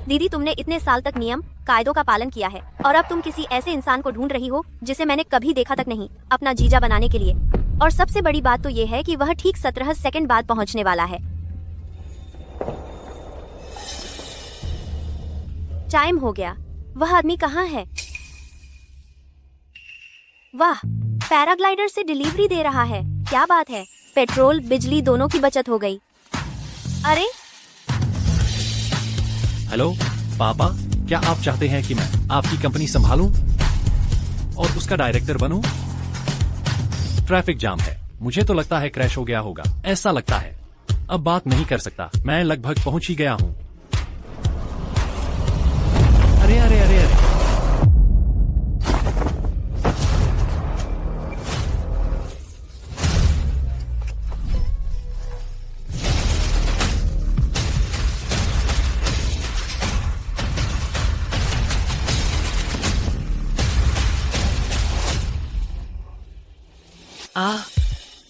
दीदी, तुमने इतने साल तक नियम कायदों का पालन किया है और अब तुम किसी ऐसे इंसान को ढूंढ रही हो जिसे मैंने कभी देखा तक नहीं, अपना जीजा बनाने के लिए। और सबसे बड़ी बात तो ये है कि वह ठीक 17 सेकंड बाद पहुंचने वाला है। टाइम हो गया। वह आदमी कहाँ है? वाह, पैराग्लाइडर से डिलीवरी दे रहा है। क्या बात है, पेट्रोल बिजली दोनों की बचत हो गई। अरे हेलो पापा, क्या आप चाहते हैं कि मैं आपकी कंपनी संभालूं और उसका डायरेक्टर बनूं? ट्रैफिक जाम है, मुझे तो लगता है क्रैश हो गया होगा, ऐसा लगता है। अब बात नहीं कर सकता, मैं लगभग पहुंच ही गया हूं। अरे अरे अरे अरे,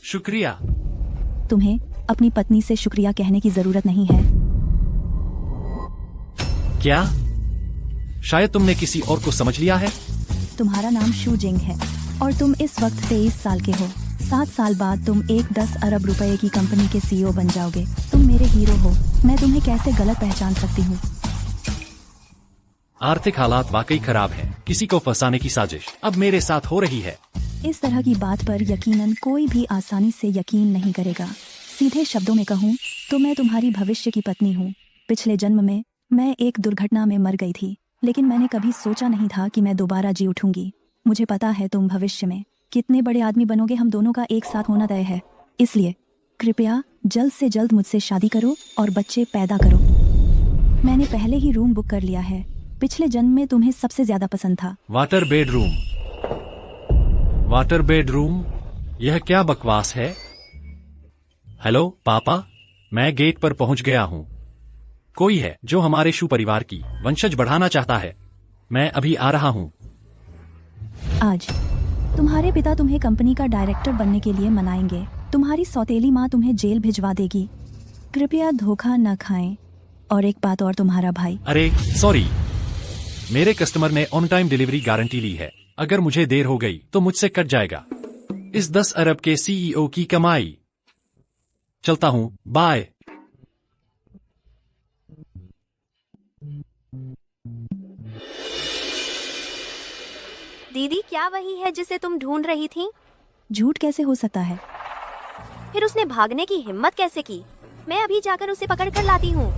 शुक्रिया। तुम्हें अपनी पत्नी से शुक्रिया कहने की जरूरत नहीं है। क्या? शायद तुमने किसी और को समझ लिया है। तुम्हारा नाम शू जिंग है और तुम इस वक्त 23 साल के हो। 7 साल बाद तुम एक 10 अरब रुपए की कंपनी के सीईओ बन जाओगे। तुम मेरे हीरो हो, मैं तुम्हें कैसे गलत पहचान सकती हूँ? आर्थिक हालात वाकई खराब हैं। किसी को फंसाने की साजिश अब मेरे साथ हो रही है। इस तरह की बात पर यकीनन कोई भी आसानी से यकीन नहीं करेगा। सीधे शब्दों में कहूँ तो मैं तुम्हारी भविष्य की पत्नी हूँ। पिछले जन्म में मैं एक दुर्घटना में मर गई थी, लेकिन मैंने कभी सोचा नहीं था कि मैं दोबारा जी उठूंगी। मुझे पता है तुम भविष्य में कितने बड़े आदमी बनोगे। हम दोनों का एक साथ होना तय है, इसलिए कृपया जल्द से जल्द मुझसे शादी करो और बच्चे पैदा करो। मैंने पहले ही रूम बुक कर लिया है। पिछले जन्म में तुम्हें सबसे ज्यादा पसंद था। वाटर बेडरूम, वाटर बेडरूम, यह क्या बकवास है? हेलो पापा, मैं गेट पर पहुंच गया हूं। कोई है जो हमारे शू परिवार की वंशज बढ़ाना चाहता है। मैं अभी आ रहा हूं। आज तुम्हारे पिता तुम्हें कंपनी का डायरेक्टर बनने के लिए मनाएंगे। तुम्हारी सौतेली माँ तुम्हें जेल भिजवा देगी। कृपया धोखा न खाएं। और एक बात और, तुम्हारा भाई। अरे सॉरी, मेरे कस्टमर ने ऑन टाइम डिलीवरी गारंटी ली है। अगर मुझे देर हो गई तो मुझसे कट जाएगा इस 10 अरब के सीईओ की कमाई। चलता हूं, बाय। दीदी, क्या वही है जिसे तुम ढूंढ रही थी? झूठ कैसे हो सकता है? फिर उसने भागने की हिम्मत कैसे की? मैं अभी जाकर उसे पकड़ कर लाती हूँ।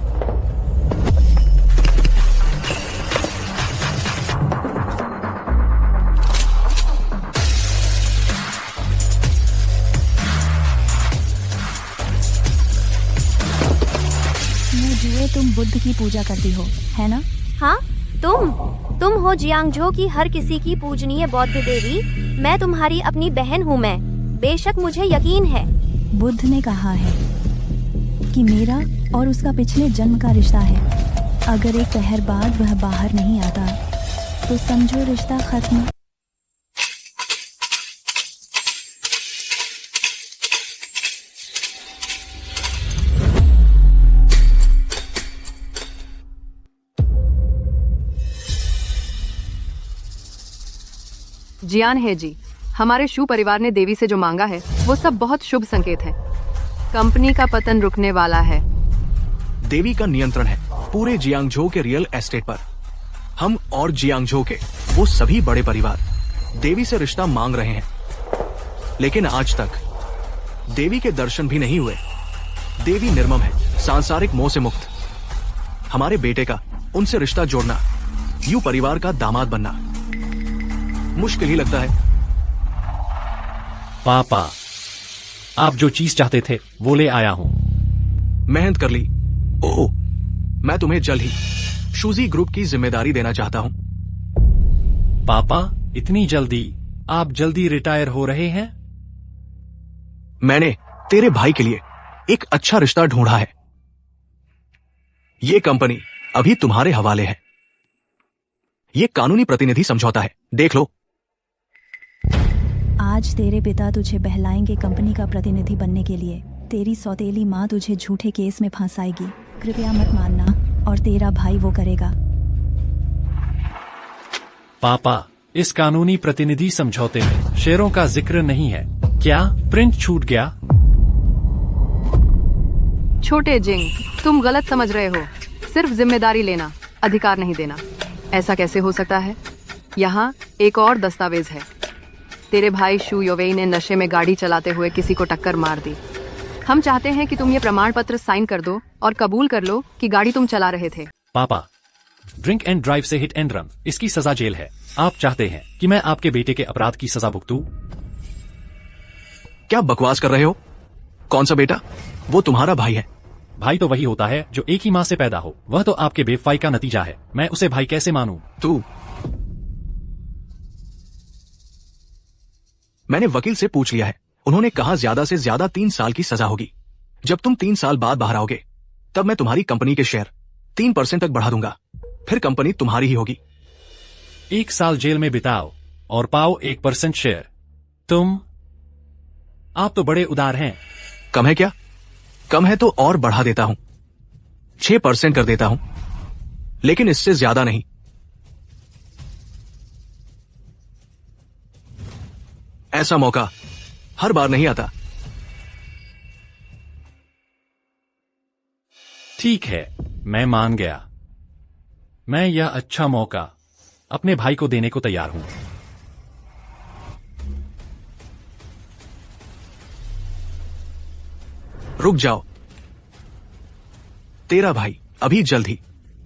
मुझे तुम बुद्ध की पूजा करती हो, है ना? हाँ, तुम हो जियांगझो की हर किसी की पूजनीय बौद्ध देवी। मैं तुम्हारी अपनी बहन हूँ। मैं बेशक मुझे यकीन है। बुद्ध ने कहा है कि मेरा और उसका पिछले जन्म का रिश्ता है। अगर एक पहर बाद वह बाहर नहीं आता तो समझो रिश्ता खत्म। जियान है जी, हमारे शू परिवार ने देवी से जो मांगा है वो सब बहुत शुभ संकेत है। कंपनी का पतन रुकने वाला है। देवी का नियंत्रण है पूरे जियांगझो के रियल एस्टेट पर। हम और जियांगझो के वो सभी बड़े परिवार देवी से रिश्ता मांग रहे हैं, लेकिन आज तक देवी के दर्शन भी नहीं हुए। देवी निर्मम है, सांसारिक मोह से मुक्त। हमारे बेटे का उनसे रिश्ता जोड़ना, यूं परिवार का दामाद बनना मुश्किल ही लगता है। पापा, आप जो चीज चाहते थे वो ले आया हूं। मेहनत कर ली। ओह, मैं तुम्हें जल्द ही शूजी ग्रुप की जिम्मेदारी देना चाहता हूं। पापा, इतनी जल्दी? आप जल्दी रिटायर हो रहे हैं? मैंने तेरे भाई के लिए एक अच्छा रिश्ता ढूंढा है। ये कंपनी अभी तुम्हारे हवाले है। ये कानूनी प्रतिनिधि समझौता है, देख लो। आज तेरे पिता तुझे बहलाएंगे कंपनी का प्रतिनिधि बनने के लिए। तेरी सौतेली माँ तुझे झूठे केस में फंसाएगी। कृपया मत मानना। और तेरा भाई वो करेगा। पापा, इस कानूनी प्रतिनिधि समझौते में शेयरों का जिक्र नहीं है। क्या प्रिंट छूट गया? छोटे जिंग, तुम गलत समझ रहे हो। सिर्फ जिम्मेदारी लेना, अधिकार नहीं देना। ऐसा कैसे हो सकता है? यहाँ एक और दस्तावेज है। तेरे भाई शू योवेई ने नशे में गाड़ी चलाते हुए किसी को टक्कर मार दी। हम चाहते हैं कि तुम ये प्रमाण पत्र साइन कर दो और कबूल कर लो कि गाड़ी तुम चला रहे थे। पापा, ड्रिंक एंड ड्राइव से हिट एंड रन, इसकी सजा जेल है। आप चाहते हैं कि मैं आपके बेटे के अपराध की सजा भुगतूं? क्या बकवास कर रहे हो? कौन सा बेटा? वो तुम्हारा भाई है। भाई तो वही होता है जो एक ही माँ से पैदा हो। वह तो आपके बेवफाई का नतीजा है। मैं उसे भाई कैसे मानूं? तू मैंने वकील से पूछ लिया है। उन्होंने कहा ज्यादा से ज्यादा 3 साल की सजा होगी। जब तुम 3 साल बाद बाहर आओगे तब मैं तुम्हारी कंपनी के शेयर 3% तक बढ़ा दूंगा। फिर कंपनी तुम्हारी ही होगी। 1 साल जेल में बिताओ और पाओ 1% शेयर। आप तो बड़े उदार हैं। कम है क्या? कम है तो और बढ़ा देता हूं, 6% कर देता हूं, लेकिन इससे ज्यादा नहीं। ऐसा मौका हर बार नहीं आता। ठीक है, मैं मान गया। मैं यह अच्छा मौका अपने भाई को देने को तैयार हूं। रुक जाओ। तेरा भाई अभी जल्द ही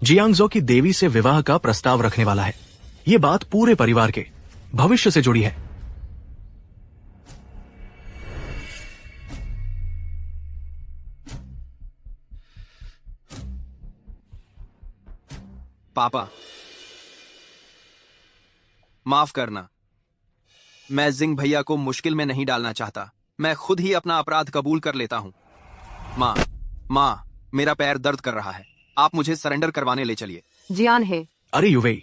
जियांगजो की देवी से विवाह का प्रस्ताव रखने वाला है। ये बात पूरे परिवार के भविष्य से जुड़ी है। पापा, माफ करना। मैं जिंग भैया को मुश्किल में नहीं डालना चाहता। मैं खुद ही अपना अपराध कबूल कर लेता हूं। माँ, मेरा पैर दर्द कर रहा है। आप मुझे सरेंडर करवाने ले चलिए। जियान है। अरे युवेई,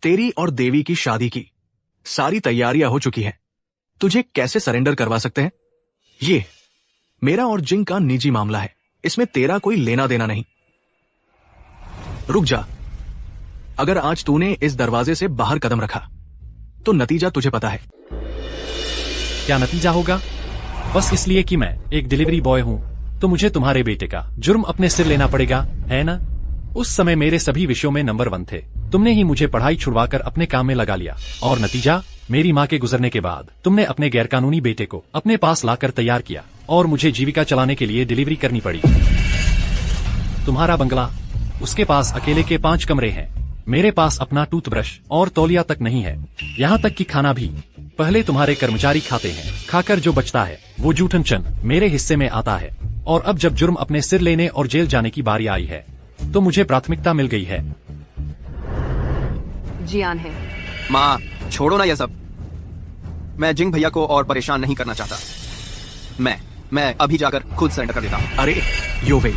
तेरी और देवी की शादी की सारी तैयारियां हो चुकी हैं। तुझे कैसे सरेंडर करवा सकते हैं? ये मेरा और जिंग का निजी मामला है। इसमें तेरा कोई लेना देना नहीं। रुक जा। अगर आज तूने इस दरवाजे से बाहर कदम रखा तो नतीजा तुझे पता है। क्या नतीजा होगा? बस इसलिए कि मैं एक डिलीवरी बॉय हूं तो मुझे तुम्हारे बेटे का जुर्म अपने सिर लेना पड़ेगा, है ना? उस समय मेरे सभी विषयों में नंबर 1 थे। तुमने ही मुझे पढ़ाई छुड़वाकर अपने काम में लगा लिया और नतीजा, मेरी माँ के गुजरने के बाद तुमने अपने गैरकानूनी बेटे को अपने पास लाकर तैयार किया और मुझे जीविका चलाने के लिए डिलीवरी करनी पड़ी। तुम्हारा बंगला, उसके पास अकेले के 5 कमरे हैं। मेरे पास अपना टूथब्रश और तौलिया तक नहीं है। यहाँ तक कि खाना भी पहले तुम्हारे कर्मचारी खाते हैं। खाकर जो बचता है वो जूठन चन मेरे हिस्से में आता है। और अब जब जुर्म अपने सिर लेने और जेल जाने की बारी आई है तो मुझे प्राथमिकता मिल गई है। जियान है। माँ, छोड़ो ना यह सब। मैं जिंग भैया को और परेशान नहीं करना चाहता। मैं अभी जाकर खुद सरेंडर कर देता हूँ। अरे योवेई,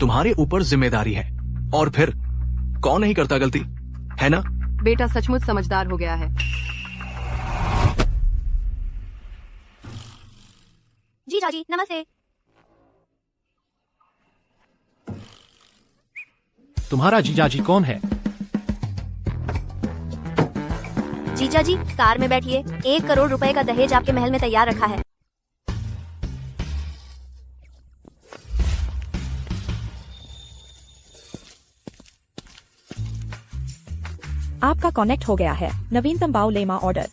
तुम्हारे ऊपर जिम्मेदारी है। और फिर कौन नहीं करता गलती, है ना? बेटा सचमुच समझदार हो गया है। जी जाजी, नमस्ते। तुम्हारा जीजाजी कौन है? जीजा जी, कार में बैठिए। 1 करोड़ रुपए का दहेज आपके महल में तैयार रखा है। आपका कनेक्ट हो गया है। नवीनतम बाउ लेमा ऑर्डर।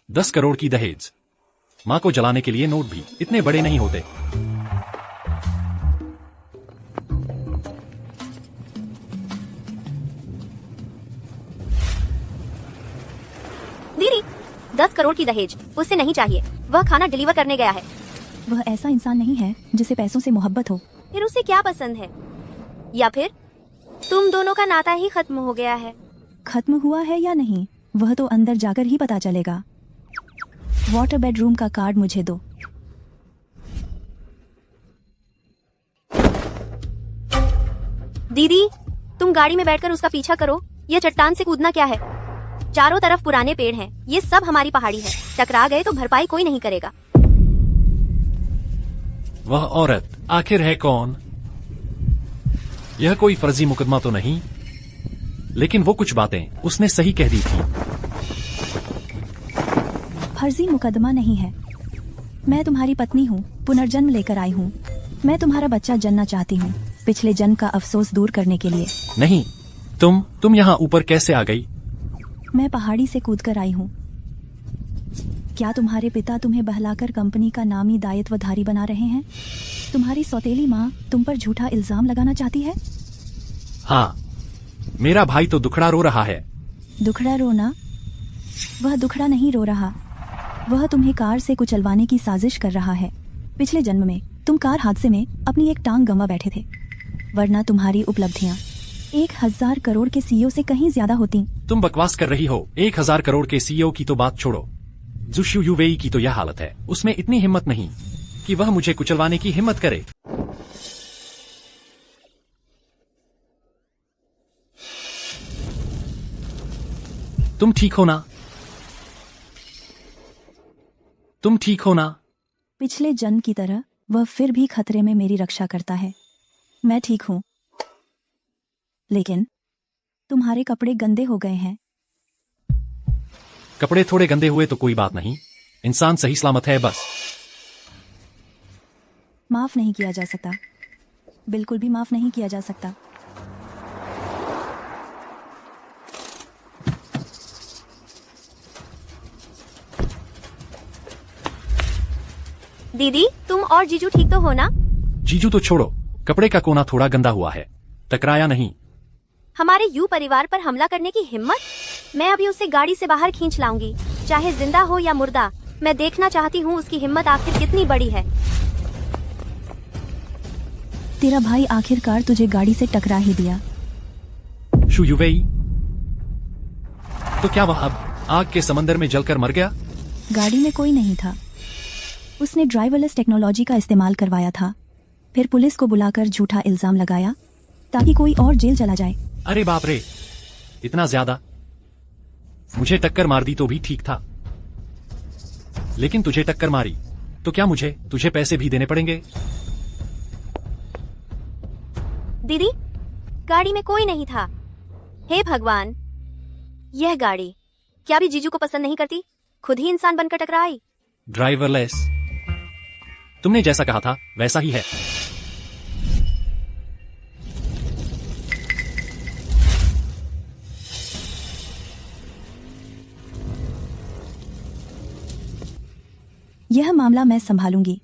$10 करोड़ की दहेज। माँ को जलाने के लिए नोट भी इतने बड़े नहीं होते। दीदी, 10 करोड़ की दहेज उसे नहीं चाहिए। वह खाना डिलीवर करने गया है। वह ऐसा इंसान नहीं है जिसे पैसों से मोहब्बत हो। फिर उसे क्या पसंद है? या फिर तुम दोनों का नाता ही खत्म हो गया है? खत्म हुआ है या नहीं वह तो अंदर जाकर ही पता चलेगा। वाटर बेडरूम का कार्ड मुझे दो। दीदी, तुम गाड़ी में बैठकर उसका पीछा करो। यह चट्टान से कूदना क्या है? चारों तरफ पुराने पेड़ हैं। ये सब हमारी पहाड़ी है। टकरा गए तो भरपाई कोई नहीं करेगा। वह औरत आखिर है कौन? यह कोई फर्जी मुकदमा तो नहीं, लेकिन वो कुछ बातें उसने सही कह दी थी। फर्जी मुकदमा नहीं है। मैं तुम्हारी पत्नी हूँ, पुनर्जन्म लेकर आई हूँ। मैं तुम्हारा बच्चा जनना चाहती हूँ, पिछले जन्म का अफसोस दूर करने के लिए। नहीं, तुम यहाँ ऊपर कैसे आ गई? मैं पहाड़ी से कूदकर आई हूँ। क्या तुम्हारे पिता तुम्हें बहलाकर कंपनी का नामी दायित्वधारी बना रहे हैं? तुम्हारी सौतेली माँ तुम पर झूठा इल्जाम लगाना चाहती है? हाँ, मेरा भाई तो दुखड़ा रो रहा है। दुखड़ा रोना? वह दुखड़ा नहीं रो रहा, वह तुम्हें कार से कुचलवाने की साजिश कर रहा है। पिछले जन्म में तुम कार हादसे में अपनी एक टांग गंवा बैठे थे, वरना तुम्हारी उपलब्धियां 1000 करोड़ के सीईओ से कहीं ज्यादा होती। तुम बकवास कर रही हो। 1000 करोड़ के सीईओ की तो बात छोड़ो, जुशु यूवेई की तो यह हालत है, उसमें इतनी हिम्मत नहीं कि वह मुझे कुचलवाने की हिम्मत करे। तुम ठीक हो ना? तुम ठीक हो ना? पिछले जन्म की तरह वह फिर भी खतरे में मेरी रक्षा करता है। मैं ठीक हूँ, लेकिन तुम्हारे कपड़े गंदे हो गए हैं। कपड़े थोड़े गंदे हुए तो कोई बात नहीं, इंसान सही सलामत है बस। माफ नहीं किया जा सकता, बिल्कुल भी माफ नहीं किया जा सकता। दीदी, तुम और जीजू ठीक तो हो ना? जीजू तो छोड़ो, कपड़े का कोना थोड़ा गंदा हुआ है, टकराया नहीं। हमारे यू परिवार पर हमला करने की हिम्मत? मैं अभी उसे गाड़ी से बाहर खींच लाऊंगी, चाहे जिंदा हो या मुर्दा। मैं देखना चाहती हूँ उसकी हिम्मत आखिर कितनी बड़ी है। तेरा भाई आखिरकार तुझे गाड़ी से टकरा ही दिया। शु यूवेई, तो क्या वह अब आग के समंदर में जलकर मर गया? गाड़ी में कोई नहीं था, उसने ड्राइवरलेस टेक्नोलॉजी का इस्तेमाल करवाया था, फिर पुलिस को बुलाकर झूठा इल्जाम लगाया ताकि कोई और जेल चला जाए। अरे बाप रे, इतना ज्यादा? मुझे टक्कर मार दी तो भी ठीक था, लेकिन तुझे टक्कर मारी तो क्या मुझे तुझे पैसे भी देने पड़ेंगे? दीदी, गाड़ी में कोई नहीं था। हे भगवान, यह गाड़ी क्या भी जीजू को पसंद नहीं करती? खुद ही इंसान बनकर टकराई। ड्राइवरलेस, तुमने जैसा कहा था वैसा ही है। यह मामला मैं संभालूंगी,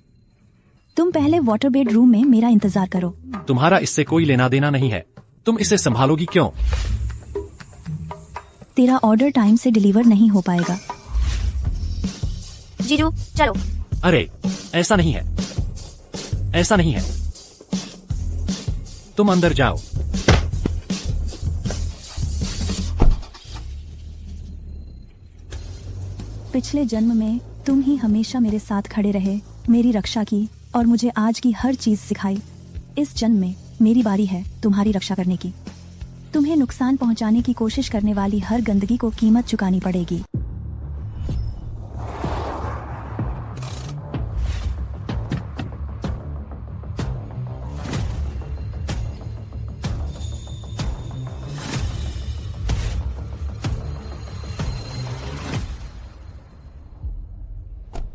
तुम पहले वाटर बेड रूम में मेरा इंतजार करो। तुम्हारा इससे कोई लेना देना नहीं है, तुम इसे संभालोगी क्यों? तेरा ऑर्डर टाइम से डिलीवर नहीं हो पाएगा। जीजू चलो। अरे ऐसा नहीं है, ऐसा नहीं है, तुम अंदर जाओ। पिछले जन्म में तुम ही हमेशा मेरे साथ खड़े रहे, मेरी रक्षा की और मुझे आज की हर चीज सिखाई। इस जन्म में मेरी बारी है तुम्हारी रक्षा करने की। तुम्हें नुकसान पहुंचाने की कोशिश करने वाली हर गंदगी को कीमत चुकानी पड़ेगी।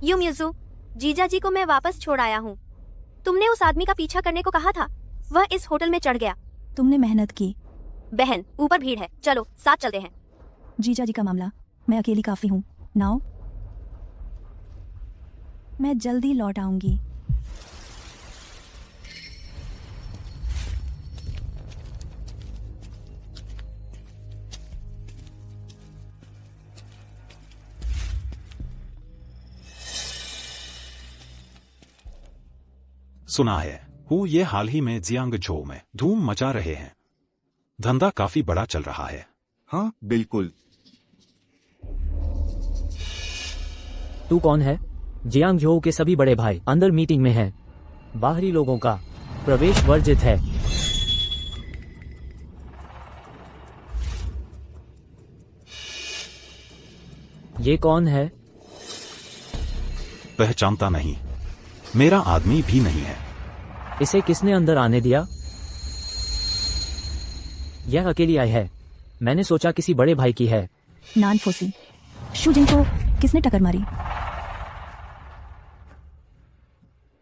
यूमियुजु, जीजा जी को मैं वापस छोड़ आया हूँ। तुमने उस आदमी का पीछा करने को कहा था, वह इस होटल में चढ़ गया। तुमने मेहनत की। बहन, ऊपर भीड़ है, चलो साथ चलते हैं। जीजा जी का मामला, मैं अकेली काफी हूँ। नाउ मैं जल्दी लौट आऊंगी। सुना है वो ये हाल ही में जियांगझो में धूम मचा रहे हैं। धंधा काफी बड़ा चल रहा है। हाँ बिल्कुल। तू कौन है? जियांगझो के सभी बड़े भाई अंदर मीटिंग में हैं। बाहरी लोगों का प्रवेश वर्जित है। ये कौन है? पहचानता नहीं। मेरा आदमी भी नहीं है। इसे किसने अंदर आने दिया? यह अकेली आई है। मैंने सोचा किसी बड़े भाई की है। नान फोसी, शूजिंग को किसने टक्कर मारी?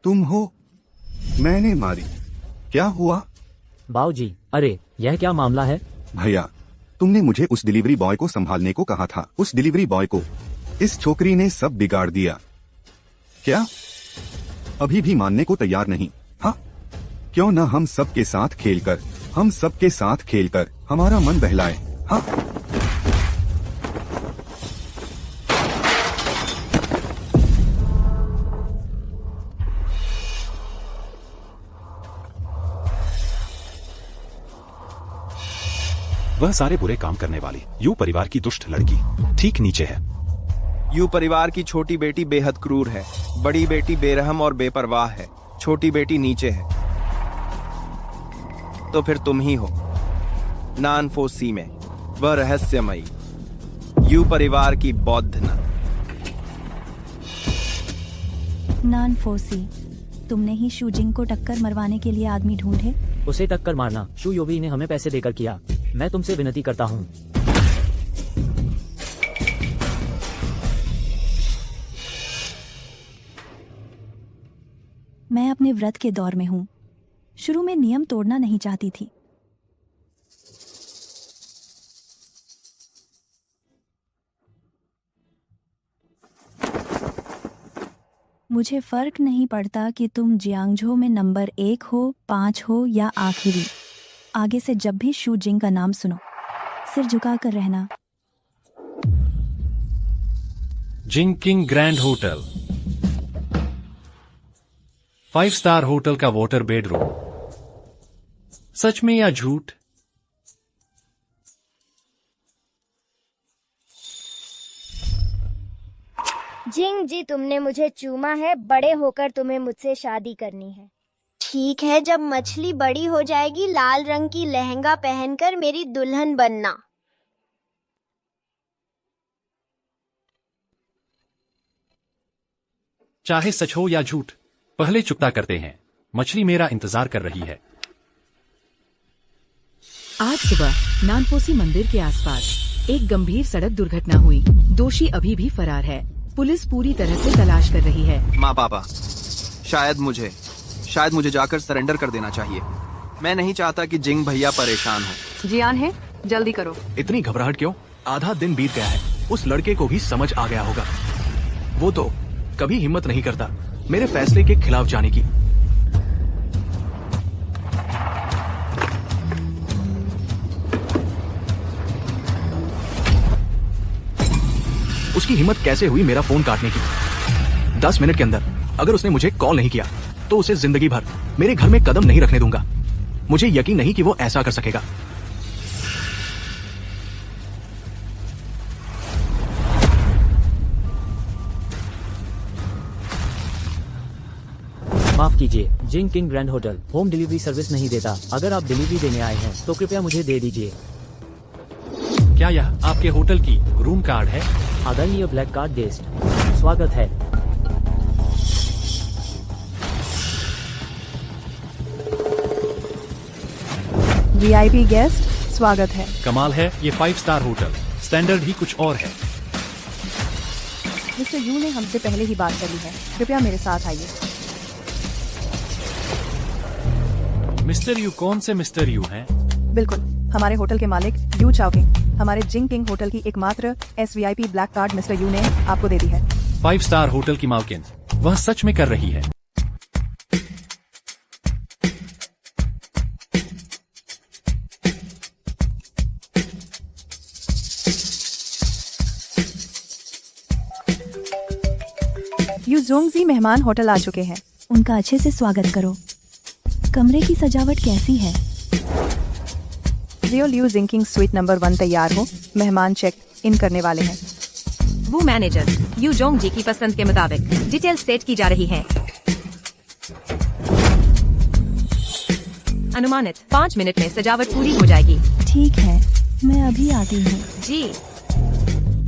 तुम हो? मैंने मारी। क्या हुआ? बाऊजी, अरे यह क्या मामला है? भैया, तुमने मुझे उस डिलीवरी बॉय को संभालने को कहा था। उस डिलीवरी बॉय को इस छोकरी ने सब बिगाड़ दिया। क्या? अभी भी मानने को तैयार नहीं? हाँ, क्यों न हम सबके साथ खेलकर हमारा मन बहलाए। हाँ, वह सारे बुरे काम करने वाली यू परिवार की दुष्ट लड़की ठीक नीचे है। यू परिवार की छोटी बेटी बेहद क्रूर है, बड़ी बेटी बेरहम और बेपरवाह है, छोटी बेटी नीचे है। तो फिर तुम ही हो नान फोसी में वह रहस्यमयी यू परिवार की बौद्ध नन। नान फोसी, तुमने ही शूजिंग को टक्कर मरवाने के लिए आदमी ढूंढे? उसे टक्कर मारना शू योवी ने हमें पैसे देकर किया। मैं तुमसे विनती करता हूँ। मैं अपने व्रत के दौर में हूँ। शुरू में नियम तोड़ना नहीं चाहती थी। मुझे फर्क नहीं पड़ता कि तुम जियांगझो में नंबर 1 हो, 5 हो या आखिरी। आगे से जब भी शू जिंग का नाम सुनो, सिर झुकाकर रहना। Jing King Grand Hotel, 5 star hotel का वाटर बेडरूम। सच में या झूठ? जिंग जी, तुमने मुझे चूमा है। बड़े होकर तुम्हें मुझसे शादी करनी है। ठीक है, जब मछली बड़ी हो जाएगी लाल रंग की लहंगा पहनकर मेरी दुल्हन बनना। चाहे सच हो या झूठ, पहले चुकता करते हैं। मछली मेरा इंतजार कर रही है। आज सुबह नानपोसी मंदिर के आसपास एक गंभीर सड़क दुर्घटना हुई। दोषी अभी भी फरार है। पुलिस पूरी तरह से तलाश कर रही है। माँ पापा, शायद मुझे जाकर सरेंडर कर देना चाहिए। मैं नहीं चाहता कि जिंग भैया परेशान हो। जियान है, जल्दी करो। इतनी घबराहट क्यों? आधा दिन बीत गया है। उस लड़के को भी समझ आ गया होगा। वो तो कभी हिम्मत नहीं करता मेरे फैसले के खिलाफ जाने की। उसकी हिम्मत कैसे हुई मेरा फोन काटने की? 10 मिनट के अंदर अगर उसने मुझे कॉल नहीं किया तो उसे जिंदगी भर मेरे घर में कदम नहीं रखने दूंगा। मुझे यकीन नहीं कि वो ऐसा कर सकेगा। माफ कीजिए, Jing King Grand Hotel home delivery service नहीं देता। अगर आप डिलीवरी देने आए हैं तो कृपया मुझे दे दीजिए। क्या यह आपके होटल की रूम कार्ड है? आदरणीय ब्लैक कार्ड गेस्ट, स्वागत है। वीआईपी गेस्ट, स्वागत है। कमाल है, ये 5 स्टार होटल। स्टैंडर्ड ही कुछ और है। मिस्टर यू ने हमसे पहले ही बात कर ली है। कृपया मेरे साथ आइए। Mister you? कौन से मिस्टर यू हैं? बिल्कुल, हमारे होटल के मालिक यू चाओकिंग। हमारे जिंग किंग होटल की एकमात्र SVIP black card mister you ने आपको दे दी है। 5 स्टार होटल की मालकिन वह सच में कर रही है। यू जोंगजी मेहमान होटल आ चुके हैं। उनका अच्छे से स्वागत करो। कमरे की सजावट कैसी है? रियो लियू जिंकिंग स्वीट नंबर 1 तैयार हो। मेहमान चेक इन करने वाले हैं। वो मैनेजर यू जोंग जी की पसंद के मुताबिक डिटेल सेट की जा रही है। अनुमानित 5 मिनट में सजावट पूरी हो जाएगी। ठीक है, मैं अभी आती हूँ। जी।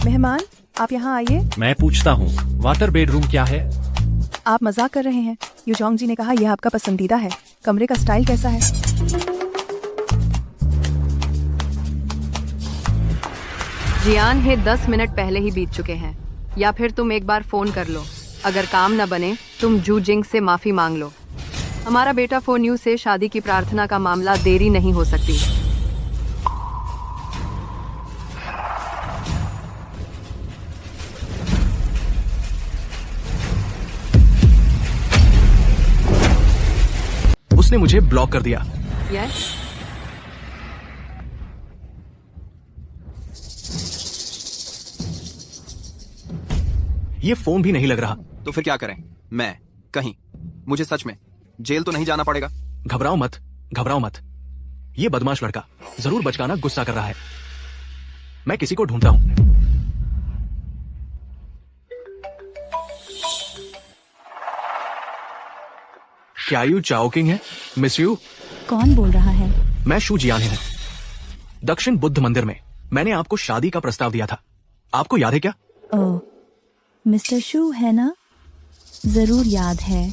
मेहमान, आप यहाँ आइए। मैं पूछता हूँ, वाटर बेडरूम क्या है? आप मजाक कर रहे हैं? युजोंग जी ने कहा यह आपका पसंदीदा है। कमरे का स्टाइल कैसा है? जियान है 10 मिनट पहले ही बीत चुके हैं, या फिर तुम एक बार फोन कर लो। अगर काम न बने तुम जू जिंग से माफी मांग लो। हमारा बेटा फोन यू से शादी की प्रार्थना का मामला देरी नहीं हो सकती। उसने मुझे ब्लॉक कर दिया। यस, ये फोन भी नहीं लग रहा। तो फिर क्या करें? मैं कहीं मुझे सच में जेल तो नहीं जाना पड़ेगा? घबराओ मत, घबराओ मत। ये बदमाश लड़का जरूर बचकाना गुस्सा कर रहा है। मैं किसी को ढूंढता हूं। क्या यू चाओकिंग है? Miss you. कौन बोल रहा है? मैं शू जियान हूं। दक्षिण बुद्ध मंदिर में मैंने आपको शादी का प्रस्ताव दिया था, आपको याद है क्या? ओह, मिस्टर शू है ना? जरूर याद है।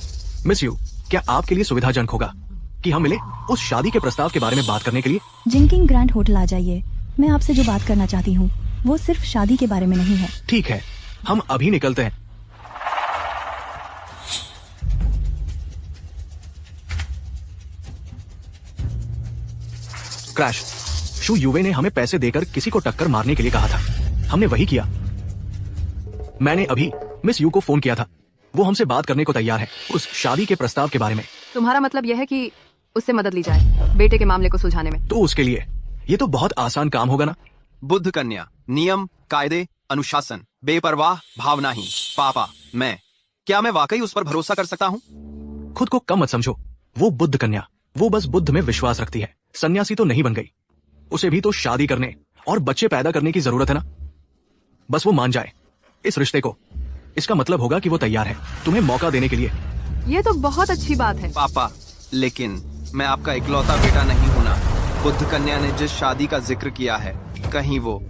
मिस यू, क्या आपके लिए सुविधाजनक होगा कि हम मिले उस शादी के प्रस्ताव के बारे में बात करने के लिए? जिंकिंग ग्रैंड होटल आ जाइए। मैं आपसे जो बात करना चाहती हूँ वो सिर्फ शादी के बारे में नहीं है। ठीक है, हम अभी निकलते हैं। क्रैश, शू युवे ने हमें पैसे देकर किसी को टक्कर मारने के लिए कहा था। हमने वही किया। मैंने अभी मिस यू को फोन किया था। वो हमसे बात करने को तैयार है उस शादी के प्रस्ताव के बारे में। तुम्हारा मतलब यह है कि उससे मदद ली जाए बेटे के मामले को सुलझाने में? तो उसके लिए ये तो बहुत आसान काम होगा ना। बुद्ध कन्या, नियम, कायदे, अनुशासन, बेपरवाह, भावनाहीन। पापा, क्या मैं वाकई उस पर भरोसा कर सकता हूँ? खुद को कम मत समझो। वो बुद्ध कन्या, वो बस बुद्ध में विश्वास रखती है, सन्यासी तो नहीं बन गई। उसे भी तो शादी करने और बच्चे पैदा करने की जरूरत है ना। बस वो मान जाए इस रिश्ते को, इसका मतलब होगा कि वो तैयार है तुम्हें मौका देने के लिए। ये तो बहुत अच्छी बात है। पापा, लेकिन मैं आपका इकलौता बेटा नहीं हूं ना। बुद्ध कन्या ने जिस शादी का जिक्र किया है, कहीं वो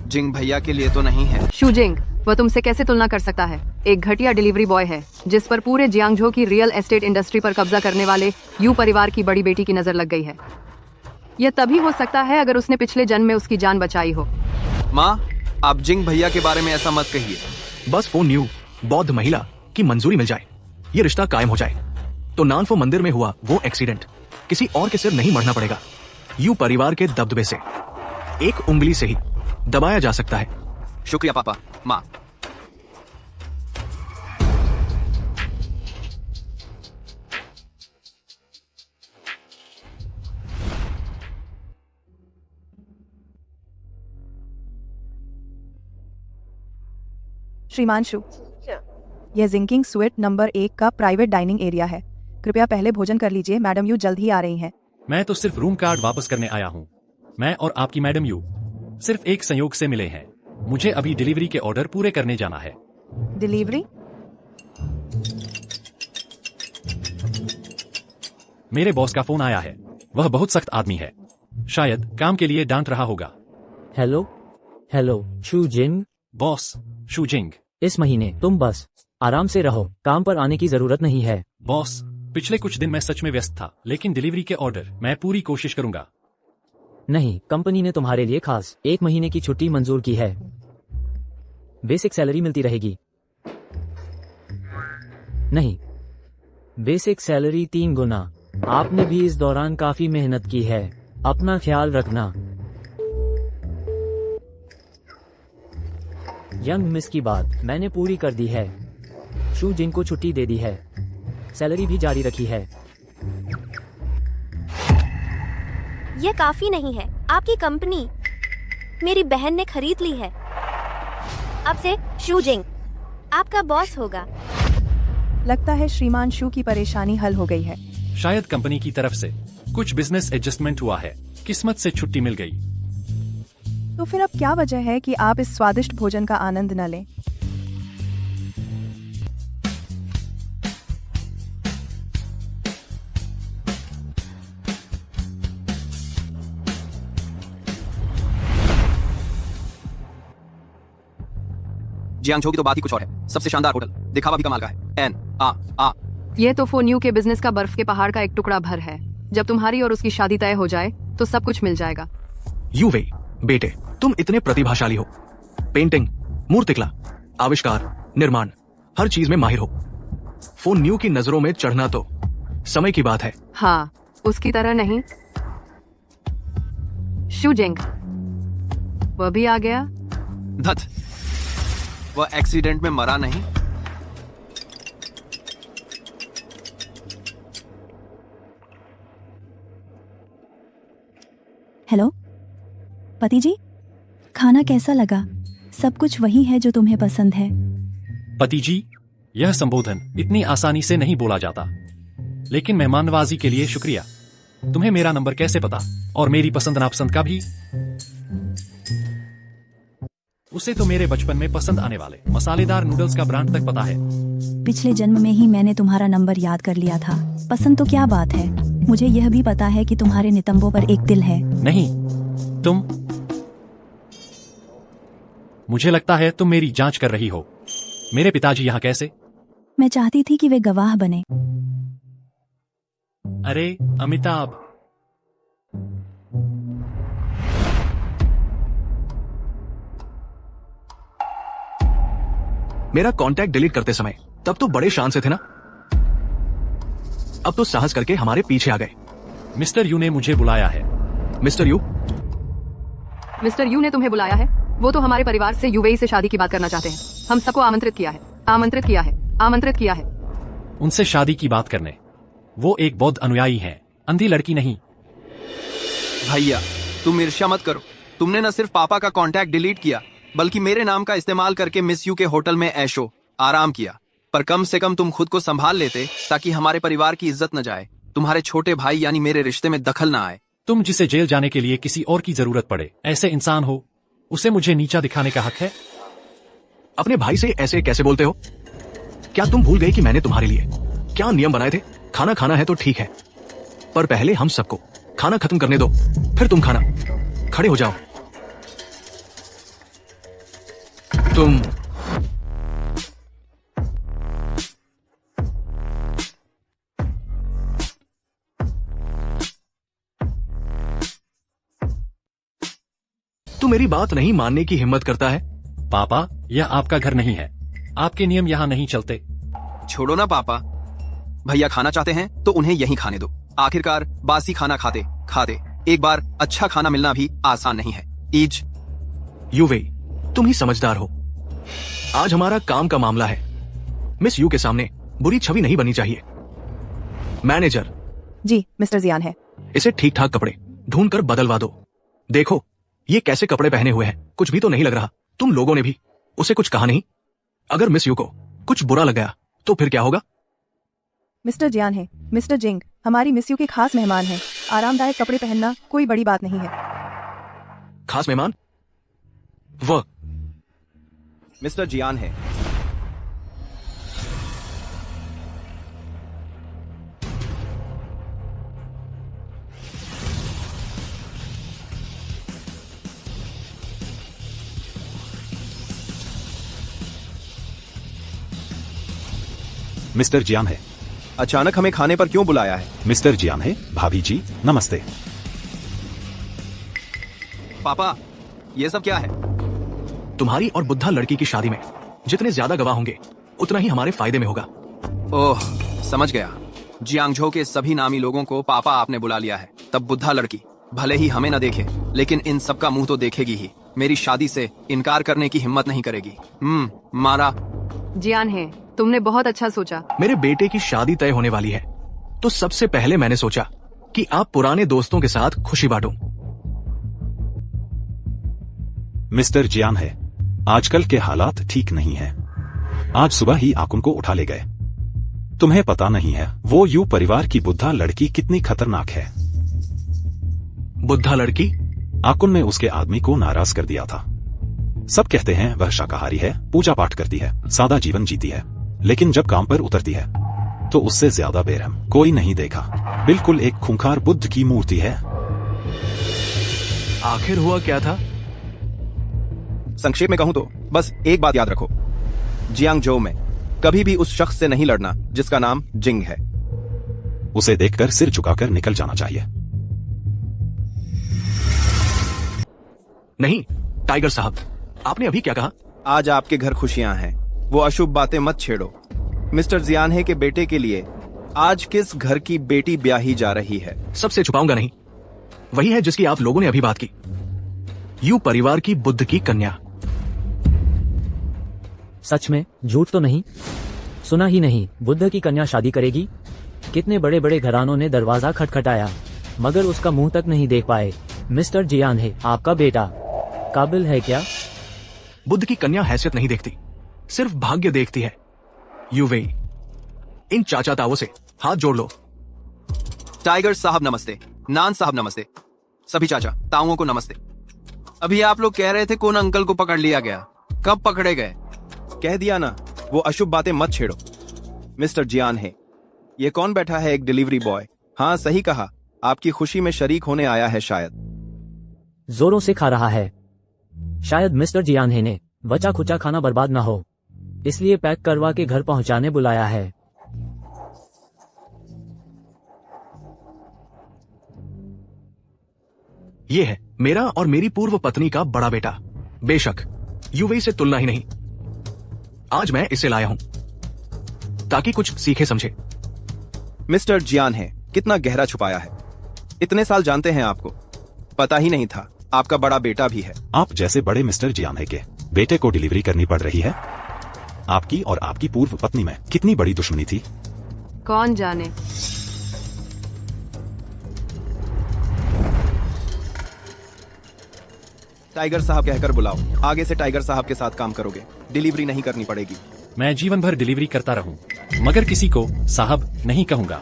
जिंग भैया के लिए तो नहीं है? शू जिंग, वह तुमसे कैसे तुलना कर सकता है? एक घटिया डिलीवरी बॉय है जिस पर पूरे जियांगझो की रियल एस्टेट इंडस्ट्री पर कब्जा करने वाले यू परिवार की बड़ी बेटी की नजर लग गई है। यह तभी हो सकता है अगर उसने पिछले जन्म में उसकी जान बचाई हो। माँ, आप जिंग भैया के बारे में ऐसा मत कहिए। बस वो न्यू बौद्ध महिला की मंजूरी मिल जाए, ये रिश्ता कायम हो जाए, तो नानफो मंदिर में हुआ वो एक्सीडेंट किसी और के सिर नहीं मरना पड़ेगा। यू परिवार के दबदबे से एक उंगली से ही दबाया जा सकता है। शुक्रिया पापा। माँ, श्रीमान शू, यह जिंकिंग स्वीट नंबर 1 का प्राइवेट डाइनिंग एरिया है। कृपया पहले भोजन कर लीजिए, मैडम यू जल्द ही आ रही हैं। मैं तो सिर्फ रूम कार्ड वापस करने आया हूँ। मैं और आपकी मैडम यू सिर्फ एक संयोग से मिले हैं। मुझे अभी डिलीवरी के ऑर्डर पूरे करने जाना है। डिलीवरी? मेरे बॉस का फोन आया है। वह बहुत सख्त आदमी है, शायद काम के लिए डांट रहा होगा। हेलो हेलो शू जिंग। बॉस, शू जिंग। इस महीने तुम बस आराम से रहो, काम पर आने की जरूरत नहीं है। बॉस, पिछले कुछ दिन मैं सच में व्यस्त था, लेकिन डिलीवरी के ऑर्डर मैं पूरी कोशिश करूंगा। नहीं, कंपनी ने तुम्हारे लिए खास 1 महीने की छुट्टी मंजूर की है। बेसिक सैलरी मिलती रहेगी। नहीं, बेसिक सैलरी 3 गुना। आपने भी इस दौरान काफी मेहनत की है। अपना ख्याल रखना। यंग मिस की बात मैंने पूरी कर दी है। शू जिंग को छुट्टी दे दी है, सैलरी भी जारी रखी है। ये काफी नहीं है। आपकी कंपनी मेरी बहन ने खरीद ली है। अब से शू जिंग आपका बॉस होगा। लगता है श्रीमान शू की परेशानी हल हो गई है। शायद कंपनी की तरफ से कुछ बिजनेस एडजस्टमेंट हुआ है। किस्मत से छुट्टी मिल गई। तो फिर अब क्या वजह है कि आप इस स्वादिष्ट भोजन का आनंद न लें? जियांगझो की तो बात ही कुछ और है। सबसे शानदार होटल, दिखावा भी कमाल का है। एन आ ये तो फोन्यू के बिजनेस का बर्फ के पहाड़ का एक टुकड़ा भर है। जब तुम्हारी और उसकी शादी तय हो जाए तो सब कुछ मिल जाएगा। यूवे बेटे, तुम इतने प्रतिभाशाली हो। पेंटिंग, मूर्तिकला, आविष्कार, निर्माण, हर चीज में माहिर हो। फोन न्यू की नजरों में चढ़ना तो समय की बात है। हाँ, उसकी तरह नहीं। शूजिंग, वह भी आ गया। धत, वह एक्सीडेंट में मरा नहीं। हेलो पति जी, खाना कैसा लगा? सब कुछ वही है जो तुम्हें पसंद है। पति जी, यह संबोधन इतनी आसानी से नहीं बोला जाता, लेकिन मेहमाननवाजी के लिए शुक्रिया। तुम्हें मेरा नंबर कैसे पता? और मेरी पसंद नापसंद का भी? उसे तो मेरे बचपन में पसंद आने वाले मसालेदार नूडल्स का ब्रांड तक पता है। पिछले जन्म में ही मैंने तुम्हारा नंबर याद कर लिया था। पसंद तो क्या बात है, मुझे यह भी पता है कि तुम्हारे नितंबों पर एक दिल है। नहीं, तुम, मुझे लगता है तुम मेरी जांच कर रही हो। मेरे पिताजी यहाँ कैसे? मैं चाहती थी कि वे गवाह बने। अरे अमिताभ, मेरा कांटेक्ट डिलीट करते समय तब तो बड़े शान से थे ना, अब तो साहस करके हमारे पीछे आ गए। मिस्टर यू ने मुझे बुलाया है। Mister you? मिस्टर यू ने तुम्हें बुलाया है? वो तो हमारे परिवार से यूएई से शादी की बात करना चाहते हैं। हम सबको आमंत्रित किया है, आमंत्रित किया है, आमंत्रित किया है। उनसे शादी की बात करने? वो एक बौद्ध अनुयायी है, अंधी लड़की नहीं। भैया, तुम ईर्ष्या मत करो। तुमने न सिर्फ पापा का कांटेक्ट डिलीट किया, बल्कि मेरे नाम का इस्तेमाल करके मिस यू के होटल में ऐशो आराम किया। पर कम से कम तुम खुद को संभाल लेते, ताकि हमारे परिवार की इज्जत न जाए, तुम्हारे छोटे भाई यानी मेरे रिश्ते में दखल न आए। तुम जिसे जेल जाने के लिए किसी और की जरूरत पड़े, ऐसे इंसान हो, उसे मुझे नीचा दिखाने का हक है? अपने भाई से ऐसे कैसे बोलते हो? क्या तुम भूल गए कि मैंने तुम्हारे लिए क्या नियम बनाए थे? खाना खाना है तो ठीक है, पर पहले हम सबको खाना खत्म करने दो, फिर तुम खाना। खड़े हो जाओ। तुम तू मेरी बात नहीं मानने की हिम्मत करता है? पापा, यह आपका घर नहीं है, आपके नियम यहाँ नहीं चलते। छोड़ो ना पापा, भैया खाना चाहते हैं तो उन्हें यहीं खाने दो। आखिरकार बासी खाना खाते खाते एक बार अच्छा खाना मिलना भी आसान नहीं है। ईज यूवे, तुम ही समझदार हो। आज हमारा काम का मामला है। मिस यू के सामने बुरी छवि नहीं बनी चाहिए। मैनेजर जी, मिस्टर जियान है। इसे ठीक ठाक कपड़े ढूंढ कर बदलवा दो। देखो ये कैसे कपड़े पहने हुए हैं, कुछ भी तो नहीं लग रहा। तुम लोगों ने भी उसे कुछ कहा नहीं? अगर मिस यू को कुछ बुरा लग गया तो फिर क्या होगा? मिस्टर जियान है। मिस्टर जिंग हमारी मिस यू के खास मेहमान हैं। आरामदायक कपड़े पहनना कोई बड़ी बात नहीं है। खास मेहमान? वह मिस्टर जियान है। मिस्टर जियान है। अचानक हमें खाने पर क्यों बुलाया है? मिस्टर जियान है। भाभी जी नमस्ते। पापा, ये सब क्या है? तुम्हारी और बुद्धा लड़की की शादी में जितने ज्यादा गवाह होंगे उतना ही हमारे फायदे में होगा। ओह, समझ गया। जियांगझो के सभी नामी लोगों को पापा आपने बुला लिया है। तब बुद्धा लड़की भले ही हमें न देखे, लेकिन इन सबका मुंह तो देखेगी ही। मेरी शादी से इनकार करने की हिम्मत नहीं करेगी। मारा। जियान है, तुमने बहुत अच्छा सोचा। मेरे बेटे की शादी तय होने वाली है, तो सबसे पहले मैंने सोचा कि आप पुराने दोस्तों के साथ खुशी बांटो। मिस्टर जियान है, आजकल के हालात ठीक नहीं है। आज सुबह ही आकुन को उठा ले गए। तुम्हें पता नहीं है वो यू परिवार की बुद्धा लड़की कितनी खतरनाक है। बुद्धा लड़की? आकुन ने उसके आदमी को नाराज कर दिया था। सब कहते हैं वह शाकाहारी है, पूजा पाठ करती है, सादा जीवन जीती है, लेकिन जब काम पर उतरती है तो उससे ज्यादा बेरहम कोई नहीं देखा। बिल्कुल एक खूंखार बुद्ध की मूर्ति है। आखिर हुआ क्या था? संक्षेप में कहूं तो बस एक बात याद रखो, जियांगझो में कभी भी उस शख्स से नहीं लड़ना जिसका नाम जिंग है। उसे देखकर सिर झुकाकर निकल जाना चाहिए। नहीं टाइगर साहब, आपने अभी क्या कहा? आज आपके घर खुशियां हैं, वो अशुभ बातें मत छेड़ो। मिस्टर जियानहे के बेटे के लिए आज किस घर की बेटी ब्याही जा रही है? सबसे छुपाऊंगा नहीं, वही है जिसकी आप लोगों ने अभी बात की। यू परिवार की बुद्ध की कन्या। सच में? झूठ तो नहीं? सुना ही नहीं, बुद्ध की कन्या शादी करेगी? कितने बड़े बड़े घरानों ने दरवाजा खटखटाया मगर उसका मुंह तक नहीं देख पाए। मिस्टर जियानहे, आपका बेटा काबिल है क्या? बुद्ध की कन्या हैसियत नहीं देखती, सिर्फ भाग्य देखती है। यूवेई, इन चाचा ताओ से हाथ जोड़ लो। टाइगर साहब नमस्ते, नान साहब नमस्ते, सभी चाचा ताऊओं को नमस्ते। अभी आप लोग कह रहे थे कौन अंकल को पकड़ लिया गया, कब पकड़े गए? कह दिया ना, वो अशुभ बातें मत छेड़ो। मिस्टर जियानहे, ये कौन बैठा है? एक डिलीवरी बॉय। हाँ सही कहा, आपकी खुशी में शरीक होने आया है शायद। जोरों से खा रहा है। शायद मिस्टर जियानहे ने बचा खुचा खाना बर्बाद ना हो, इसलिए पैक करवा के घर पहुंचाने बुलाया है। ये है मेरा और मेरी पूर्व पत्नी का बड़ा बेटा। बेशक यूवेई से तुलना ही नहीं। आज मैं इसे लाया हूं ताकि कुछ सीखे समझे। मिस्टर जियानहे, कितना गहरा छुपाया है। इतने साल जानते हैं आपको, पता ही नहीं था आपका बड़ा बेटा भी है। आप जैसे बड़े मिस्टर जियानहे के बेटे को डिलीवरी करनी पड़ रही है। आपकी और आपकी पूर्व पत्नी में कितनी बड़ी दुश्मनी थी? कौन जाने। टाइगर साहब कहकर बुलाओ। आगे से टाइगर साहब के साथ काम करोगे, डिलीवरी नहीं करनी पड़ेगी। मैं जीवन भर डिलीवरी करता रहूं, मगर किसी को साहब नहीं कहूंगा।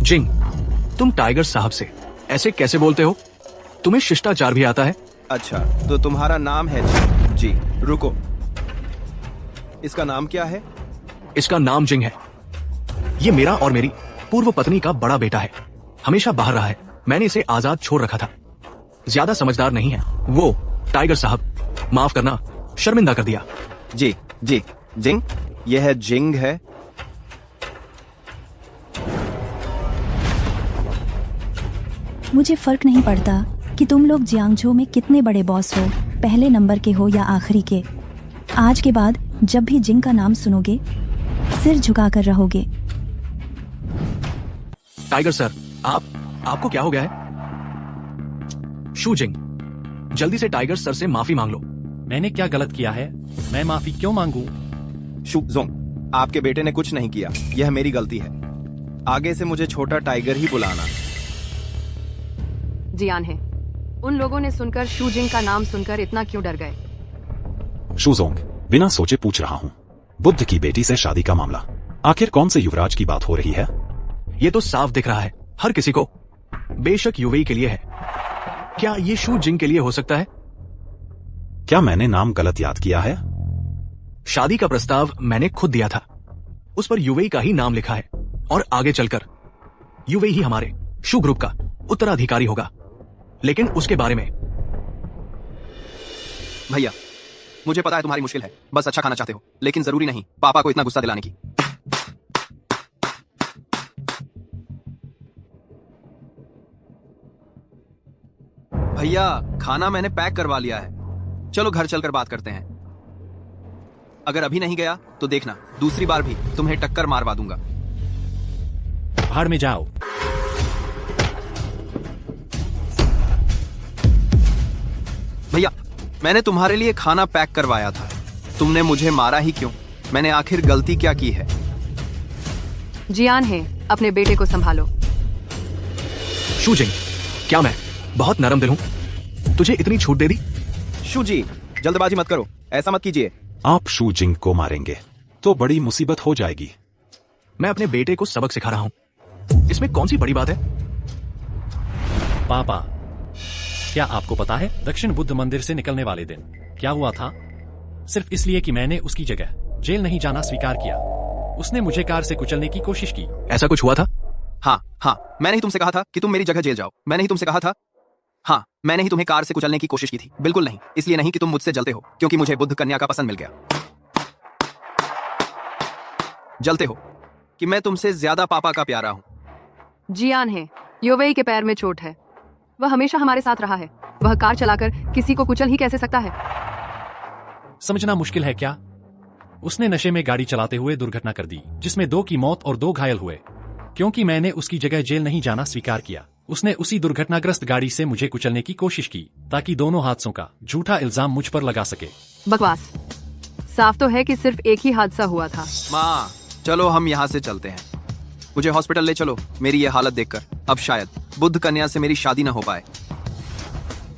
जिंग, तुम टाइगर साहब से ऐसे कैसे बोलते हो? तुम्हें शिष्टाचार भी आता है? अच्छा, तो तुम्हारा नाम है जी। रुको, इसका नाम क्या है? इसका नाम जिंग है। ये मेरा और मेरी पूर्व पत्नी का बड़ा बेटा है। हमेशा बाहर रहा है, मैंने इसे आजाद छोड़ रखा था। ज्यादा समझदार नहीं है वो। टाइगर साहब, माफ करना, शर्मिंदा कर दिया। जी जी, जिंग, यह है जिंग है। मुझे फर्क नहीं पड़ता कि तुम लोग जियांगझो में कितने बड़े बॉस हो, पहले नंबर के हो या आखिरी के। आज के बाद जब भी जिंग का नाम सुनोगे सिर झुकाकर रहोगे। टाइगर सर, आपको क्या हो गया है? शू जिंग, जल्दी से टाइगर सर से माफी मांग लो। मैंने क्या गलत किया है? मैं माफी क्यों मांगू? शू जोंग, आपके बेटे ने कुछ नहीं किया, यह मेरी गलती है। आगे से मुझे छोटा टाइगर ही बुलाना। जियानहे, उन लोगों ने सुनकर शूजिंग का नाम सुनकर इतना क्यों डर गए? शूजोंग, बिना सोचे पूछ रहा हूँ। बुद्ध की बेटी से शादी का मामला, आखिर कौन से युवराज की बात हो रही है? ये तो साफ दिख रहा है हर किसी को। बेशक यूवेई के लिए है, क्या ये शू जिंग के लिए हो सकता है? क्या मैंने नाम गलत याद किया है? शादी का प्रस्ताव मैंने खुद दिया था, उस पर यूवेई का ही नाम लिखा है और आगे चलकर यूवेई ही हमारे शू ग्रुप का उत्तराधिकारी होगा। लेकिन उसके बारे में। भैया, मुझे पता है तुम्हारी मुश्किल है, बस अच्छा खाना चाहते हो, लेकिन जरूरी नहीं पापा को इतना गुस्सा दिलाने की। भैया, खाना मैंने पैक करवा लिया है, चलो घर चलकर बात करते हैं। अगर अभी नहीं गया तो देखना, दूसरी बार भी तुम्हें टक्कर मारवा दूंगा। भाड़ में जाओ। भैया, मैंने तुम्हारे लिए खाना पैक करवाया था, तुमने मुझे मारा ही क्यों? मैंने आखिर गलती क्या की है? जियानहे, अपने बेटे को संभालो। शू जिंग, क्या मैं बहुत नरम दिल हूं? तुझे इतनी छूट दे दी? शू जी, जल्दबाजी मत करो, ऐसा मत कीजिए। आप शू जिंग को मारेंगे तो बड़ी मुसीबत हो जाएगी। मैं अपने बेटे को सबक सिखा रहा हूं, इसमें कौन सी बड़ी बात है? पापा, क्या आपको पता है दक्षिण बुद्ध मंदिर से निकलने वाले दिन क्या हुआ था? सिर्फ इसलिए कि मैंने उसकी जगह जेल नहीं जाना स्वीकार किया, उसने मुझे कार से कुचलने की कोशिश की। ऐसा कुछ हुआ था? हाँ, मैंने ही तुमसे कहा था कि तुम मेरी जगह जेल जाओ। मैंने ही तुमसे कहा था। हाँ, मैंने ही तुम्हें कार से कुचलने की कोशिश की थी। बिल्कुल नहीं, इसलिए नहीं कि तुम मुझसे जलते हो, क्योंकि मुझे बुद्ध कन्या का पसंद मिल गया। जलते हो कि मैं तुमसे ज्यादा पापा का प्यारा हूँ। जियान है, योवेई के पैर में चोट है। वह हमेशा हमारे साथ रहा है। वह कार चलाकर किसी को कुचल ही कैसे सकता है? समझना मुश्किल है क्या? उसने नशे में गाड़ी चलाते हुए दुर्घटना कर दी, जिसमें 2 की मौत और 2 घायल हुए। क्योंकि मैंने उसकी जगह जेल नहीं जाना स्वीकार किया, उसने उसी दुर्घटनाग्रस्त गाड़ी से मुझे कुचलने की कोशिश की ताकि दोनों हादसों का झूठा इल्जाम मुझ पर लगा सके। बकवास। साफ तो है कि सिर्फ एक ही हादसा हुआ था। माँ, चलो हम यहाँ से चलते हैं। मुझे हॉस्पिटल ले चलो। मेरी ये हालत देखकर अब शायद बुद्ध कन्या से मेरी शादी न हो पाए।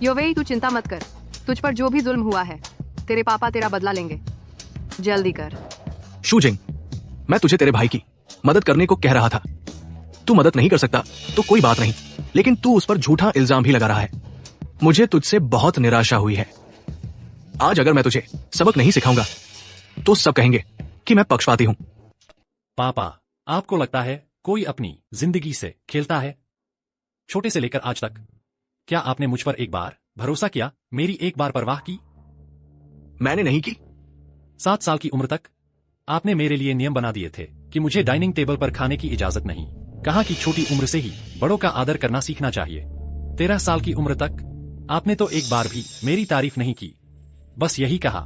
योवेई, तू चिंता मत कर। तुझ पर जो भी जुल्म हुआ है, तेरे पापा तेरा बदला लेंगे। जल्दी कर। शूजिंग, मैं तुझे तेरे भाई की मदद करने को कह रहा था। तू मदद नहीं कर सकता तो कोई बात नहीं, लेकिन तू उस पर झूठा इल्जाम भी लगा रहा है। मुझे तुझसे बहुत निराशा हुई है। आज अगर मैं तुझे सबक नहीं सिखाऊंगा तो सब कहेंगे कि मैं पक्षपाती हूं। पापा, आपको लगता है कोई अपनी जिंदगी से खेलता है? छोटे से लेकर आज तक क्या आपने मुझ पर एक बार भरोसा किया, मेरी एक बार परवाह की? मैंने नहीं की। 7 साल की उम्र तक आपने मेरे लिए नियम बना दिए थे कि मुझे डाइनिंग टेबल पर खाने की इजाजत नहीं। कहा कि छोटी उम्र से ही बड़ों का आदर करना सीखना चाहिए। 13 साल की उम्र तक आपने तो एक बार भी मेरी तारीफ नहीं की। बस यही कहा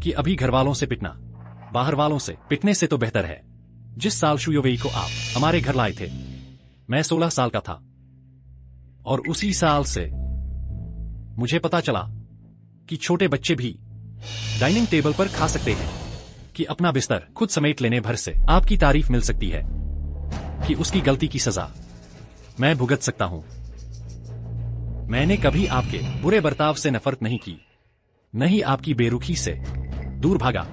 कि अभी घर वालों से पिटना बाहर वालों से पिटने से तो बेहतर है। जिस साल शुयोवेई को आप हमारे घर लाए थे, मैं 16 साल का था, और उसी साल से मुझे पता चला कि छोटे बच्चे भी डाइनिंग टेबल पर खा सकते हैं, कि अपना बिस्तर खुद समेट लेने भर से आपकी तारीफ मिल सकती है, कि उसकी गलती की सजा मैं भुगत सकता हूं। मैंने कभी आपके बुरे बर्ताव से नफरत नहीं की, नहीं आपकी बेरुखी से दूर भागा।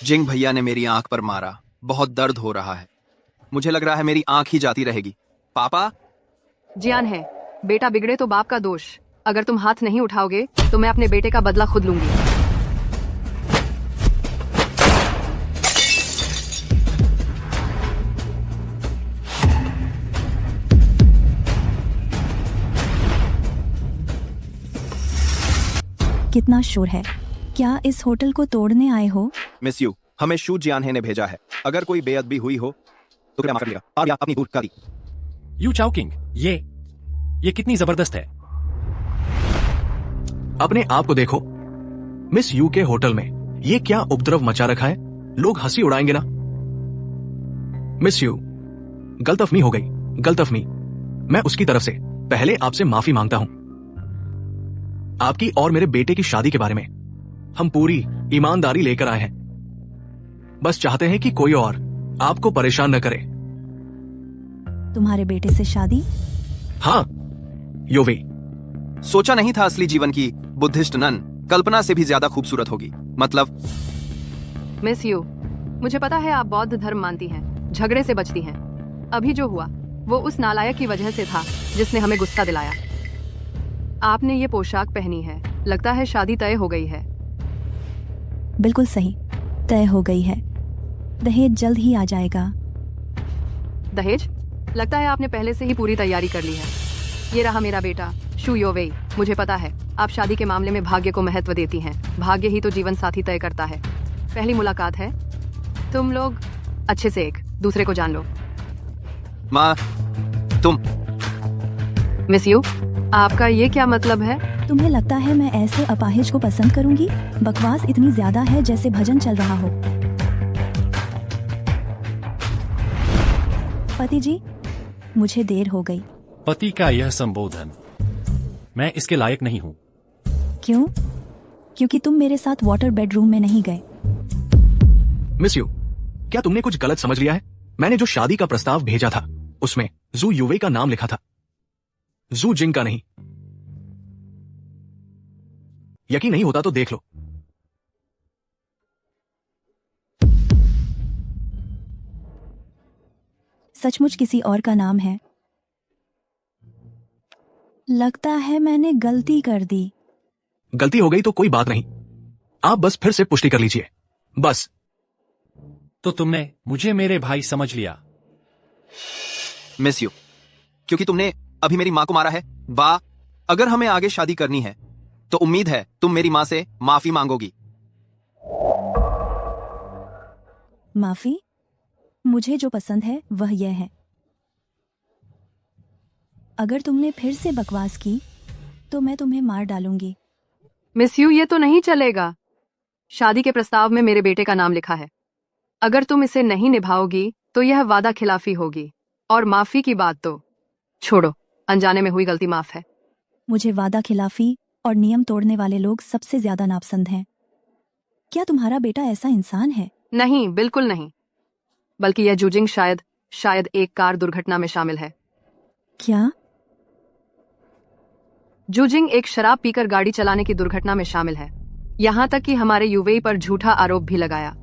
जिंग भैया ने मेरी आंख पर मारा। बहुत दर्द हो रहा है। मुझे लग रहा है मेरी आंख ही जाती रहेगी। पापा। जियान है, बेटा बिगड़े तो बाप का दोष। अगर तुम हाथ नहीं उठाओगे तो मैं अपने बेटे का बदला खुद लूंगी। कितना शोर है? क्या इस होटल को तोड़ने आए हो? मिस यू, हमें शू जियानहे ने भेजा है। अगर कोई बेअदबी हुई हो तो कृपया माफ कर दिया। और या अपनी दूर कर दी। यू चाओकिंग, ये कितनी जबरदस्त है। अपने आप को देखो। मिस यू के होटल में ये क्या उपद्रव मचा रखा है? लोग हंसी उड़ाएंगे ना। मिस यू, गलतफहमी हो गई। गलतफहमी। मैं उसकी तरफ से पहले आपसे माफी मांगता हूं। आपकी और मेरे बेटे की शादी के बारे में हम पूरी ईमानदारी लेकर आए हैं। बस चाहते हैं कि कोई और आपको परेशान न करे। तुम्हारे बेटे से शादी? हाँ, योवेई। सोचा नहीं था असली जीवन की बुद्धिस्ट नन कल्पना से भी ज्यादा खूबसूरत होगी। मतलब मिस यू, मुझे पता है आप बौद्ध धर्म मानती हैं, झगड़े से बचती हैं। अभी जो हुआ वो उस नालायक की वजह से था जिसने हमें गुस्सा दिलाया। आपने ये पोशाक पहनी है, लगता है शादी तय हो गई है। बिल्कुल सही, तय हो गई है। दहेज जल्द ही आ जाएगा। दहेज? लगता है आपने पहले से ही पूरी तैयारी कर ली है। ये रहा मेरा बेटा शू योवेई। मुझे पता है आप शादी के मामले में भाग्य को महत्व देती हैं। भाग्य ही तो जीवन साथी तय करता है। पहली मुलाकात है, तुम लोग अच्छे से एक दूसरे को जान लो। माँ, तुम। मिस यू, आपका ये क्या मतलब है? तुम्हें लगता है मैं ऐसे अपाहिज को पसंद करूंगी? बकवास इतनी ज्यादा है जैसे भजन चल रहा हो। पति जी, मुझे देर हो गई। पति का यह संबोधन, मैं इसके लायक नहीं हूँ। क्यों? क्योंकि तुम मेरे साथ वाटर बेडरूम में नहीं गए। मिस यू, क्या तुमने कुछ गलत समझ लिया है? मैंने जो शादी का प्रस्ताव भेजा था उसमें जू युवे का नाम लिखा था, जू जिंग का नहीं। यकीन नहीं होता तो देख लो। सचमुच किसी और का नाम है। लगता है मैंने गलती कर दी। गलती हो गई तो कोई बात नहीं, आप बस फिर से पुष्टि कर लीजिए, बस। तो तुमने मुझे मेरे भाई समझ लिया। मिस यू, क्योंकि तुमने अभी मेरी मां को मारा है। अगर हमें आगे शादी करनी है तो उम्मीद है तुम मेरी माँ से माफी मांगोगी। माफी? मुझे जो पसंद है वह यह है, अगर तुमने फिर से बकवास की तो मैं तुम्हें मार डालूंगी। मिस यू, ये तो नहीं चलेगा। शादी के प्रस्ताव में मेरे बेटे का नाम लिखा है। अगर तुम इसे नहीं निभाओगी तो यह वादा खिलाफी होगी। और माफी की बात तो छोड़ो, अनजाने में हुई गलती माफ है। मुझे वादा खिलाफी और नियम तोड़ने वाले लोग सबसे ज्यादा नापसंद हैं। क्या तुम्हारा बेटा ऐसा इंसान है? नहीं, बिल्कुल नहीं। बल्कि यह जूजिंग शायद एक कार दुर्घटना में शामिल है। क्या? जूजिंग एक शराब पीकर गाड़ी चलाने की दुर्घटना में शामिल है। यहाँ तक कि हमारे यूवेई पर झूठा आरोप भी लगाया।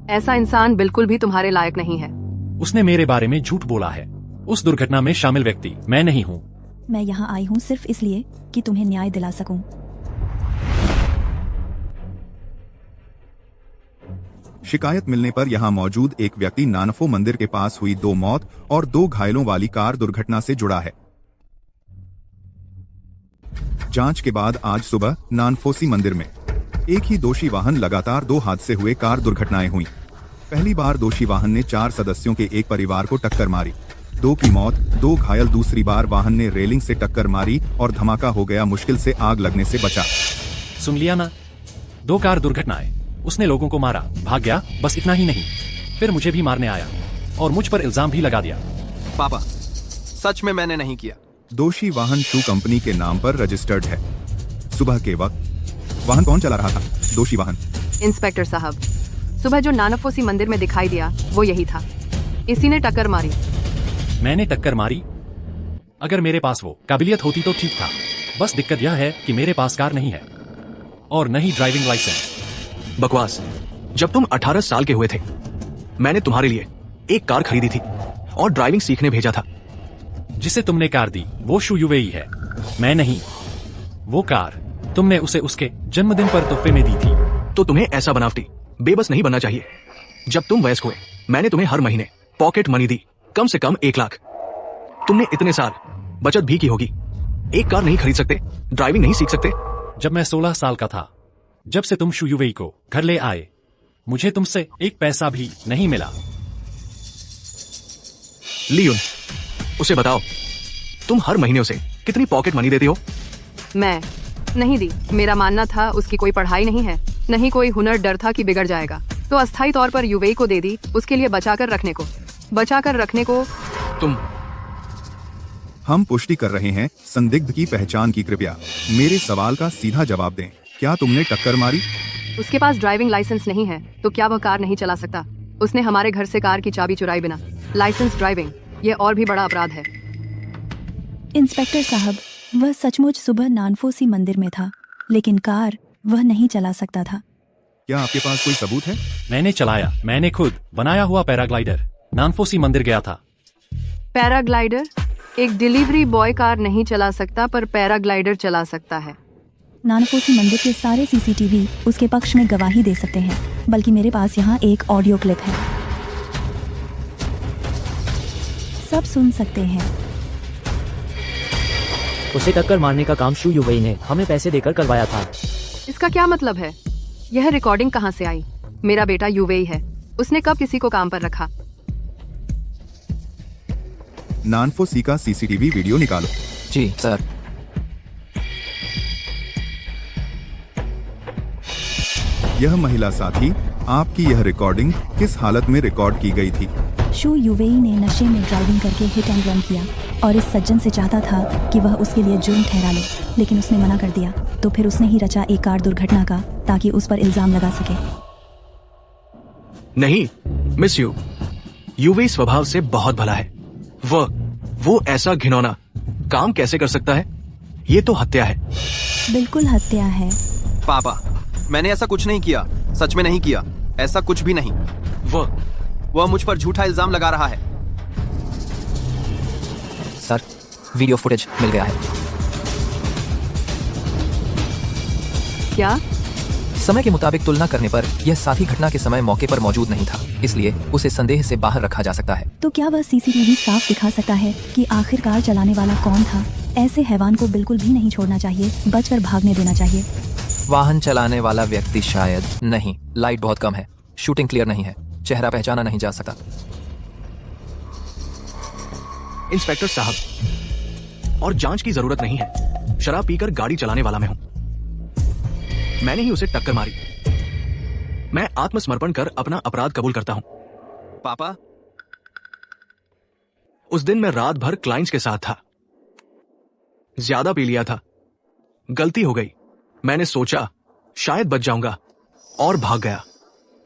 ऐसा इंसान बिल्कुल भी तुम्हारे लायक नहीं है। उसने मेरे बारे में झूठ बोला है। उस दुर्घटना में शामिल व्यक्ति मैं नहीं हूँ। मैं यहाँ आई हूँ सिर्फ इसलिए कि तुम्हें न्याय दिला सकूं। शिकायत मिलने पर यहां मौजूद एक व्यक्ति नानफो मंदिर के पास हुई 2 मौत और 2 घायलों वाली कार दुर्घटना से जुड़ा है। जांच के बाद आज सुबह नानफोसी मंदिर में एक ही दोषी वाहन लगातार 2 हादसे हुए कार दुर्घटनाएं हुई। पहली बार दोषी वाहन ने 4 सदस्यों के एक परिवार को टक्कर मारी, 2 की मौत, 2 घायल। दूसरी बार वाहन ने रेलिंग से टक्कर मारी और धमाका हो गया, मुश्किल से आग लगने से बचा। सुन लिया ना, 2 कार दुर्घटनाएं। उसने लोगों को मारा, भाग गया, बस इतना ही नहीं, फिर मुझे भी मारने आया और मुझ पर इल्जाम भी लगा दिया। पापा, सच में मैंने नहीं किया। दोषी वाहन शू कंपनी के नाम पर रजिस्टर्ड है। सुबह के वक्त वाहन कौन चला रहा था? दोषी वाहन। इंस्पेक्टर साहब, सुबह जो नानफोसी मंदिर में दिखाई दिया वो यही था। इसी ने टक्कर मारी। मैंने टक्कर मारी? अगर मेरे पास वो काबिलियत होती तो ठीक था। बस दिक्कत यह है कि मेरे पास कार नहीं है और नहीं ड्राइविंग लाइसेंस। बकवास। जब तुम 18 साल के हुए थे, मैंने तुम्हारे लिए एक कार खरीदी थी और ड्राइविंग सीखने भेजा था। जिसे तुमने कार दी वो शू यूवेई है, मैं नहीं। वो कार तुमने उसे उसके जन्मदिन पर तोहफे में दी थी। तो तुम्हें ऐसा बनावटी बेबस नहीं बनना चाहिए। जब तुम वयस्क हुए, मैंने तुम्हें हर महीने पॉकेट मनी दी, कम से कम 1 लाख। तुमने इतने साल बचत भी की होगी। एक कार नहीं खरीद सकते, ड्राइविंग नहीं सीख सकते। जब मैं 16 साल का था, जब से तुम शू यूवेई को घर ले आए, मुझे तुमसे 1 पैसा भी नहीं मिला। लियोन, उसे बताओ तुम हर महीने उसे कितनी पॉकेट मनी देती हो? मैं नहीं दी। मेरा मानना था उसकी कोई पढ़ाई नहीं है, नहीं कोई हुनर। डर था कि बिगड़ जाएगा, तो अस्थायी तौर पर यूवेई को दे दी, उसके लिए बचाकर रखने को। तुम हम पुष्टि कर रहे हैं संदिग्ध की पहचान की। कृपया मेरे सवाल का सीधा जवाब दें। क्या तुमने टक्कर मारी? उसके पास ड्राइविंग लाइसेंस नहीं है, तो क्या वह कार नहीं चला सकता? उसने हमारे घर से कार की चाबी चुराई बिना लाइसेंस ड्राइविंग, ये और भी बड़ा अपराध है। इंस्पेक्टर साहब, वह सचमुच सुबह नानफोसी मंदिर में था, लेकिन कार वह नहीं चला सकता था। क्या आपके पास कोई सबूत है? मैंने चलाया, मैंने खुद बनाया हुआ पैराग्लाइडर नानफोसी मंदिर गया था। पैराग्लाइडर? एक डिलीवरी बॉय कार नहीं चला सकता, पर पैराग्लाइडर चला सकता है। नानफोसी मंदिर के सारे सीसीटीवी उसके पक्ष में गवाही दे सकते हैं, बल्कि मेरे पास यहाँ एक ऑडियो क्लिप है, सब सुन सकते हैं। उसे टक्कर मारने का काम शू यूवेई ने हमें पैसे देकर करवाया था। इसका क्या मतलब है? यह रिकॉर्डिंग कहाँ से आई? मेरा बेटा यूवेई है, उसने कब किसी को काम पर रखा? नानफोसी का सीसीटीवी वीडियो निकालो। जी सर। यह महिला साथी, आपकी यह रिकॉर्डिंग किस हालत में रिकॉर्ड की गई थी? शू यूवेई ने नशे में ड्राइविंग करके हिट एंड रन किया और इस सज्जन से चाहता था कि वह उसके लिए जुर्म ठहरा ले, लेकिन उसने मना कर दिया। तो फिर उसने ही रचा एक कार दुर्घटना का, ताकि उस पर इल्जाम लगा सके। नहीं मिस यू, यूवेई स्वभाव से बहुत भला है। वो ऐसा घिनौना काम कैसे कर सकता है? ये तो हत्या है। बिल्कुल हत्या है। पापा, मैंने ऐसा कुछ नहीं किया, सच में नहीं किया, ऐसा कुछ भी नहीं। वह मुझ पर झूठा इल्जाम लगा रहा है। सर, वीडियो फुटेज मिल गया है। क्या? समय के मुताबिक तुलना करने पर यह साथी घटना के समय मौके पर मौजूद नहीं था, इसलिए उसे संदेह से बाहर रखा जा सकता है। तो क्या वह सीसीटीवी साफ दिखा सकता है कि आखिर कार चलाने वाला कौन था? ऐसे हैवान को बिल्कुल भी नहीं छोड़ना चाहिए, बचकर भागने देना चाहिए। वाहन चलाने वाला व्यक्ति शायद नहीं, लाइट बहुत कम है, शूटिंग क्लियर नहीं है, चेहरा पहचाना नहीं जा सकता। इंस्पेक्टर साहब, और जांच की जरूरत नहीं है। शराब पीकर गाड़ी चलाने वाला मैं हूं। मैंने ही उसे टक्कर मारी। मैं आत्मसमर्पण कर अपना अपराध कबूल करता हूं। पापा, उस दिन मैं रात भर क्लाइंट्स के साथ था, ज्यादा पी लिया था, गलती हो गई। मैंने सोचा शायद बच जाऊंगा और भाग गया।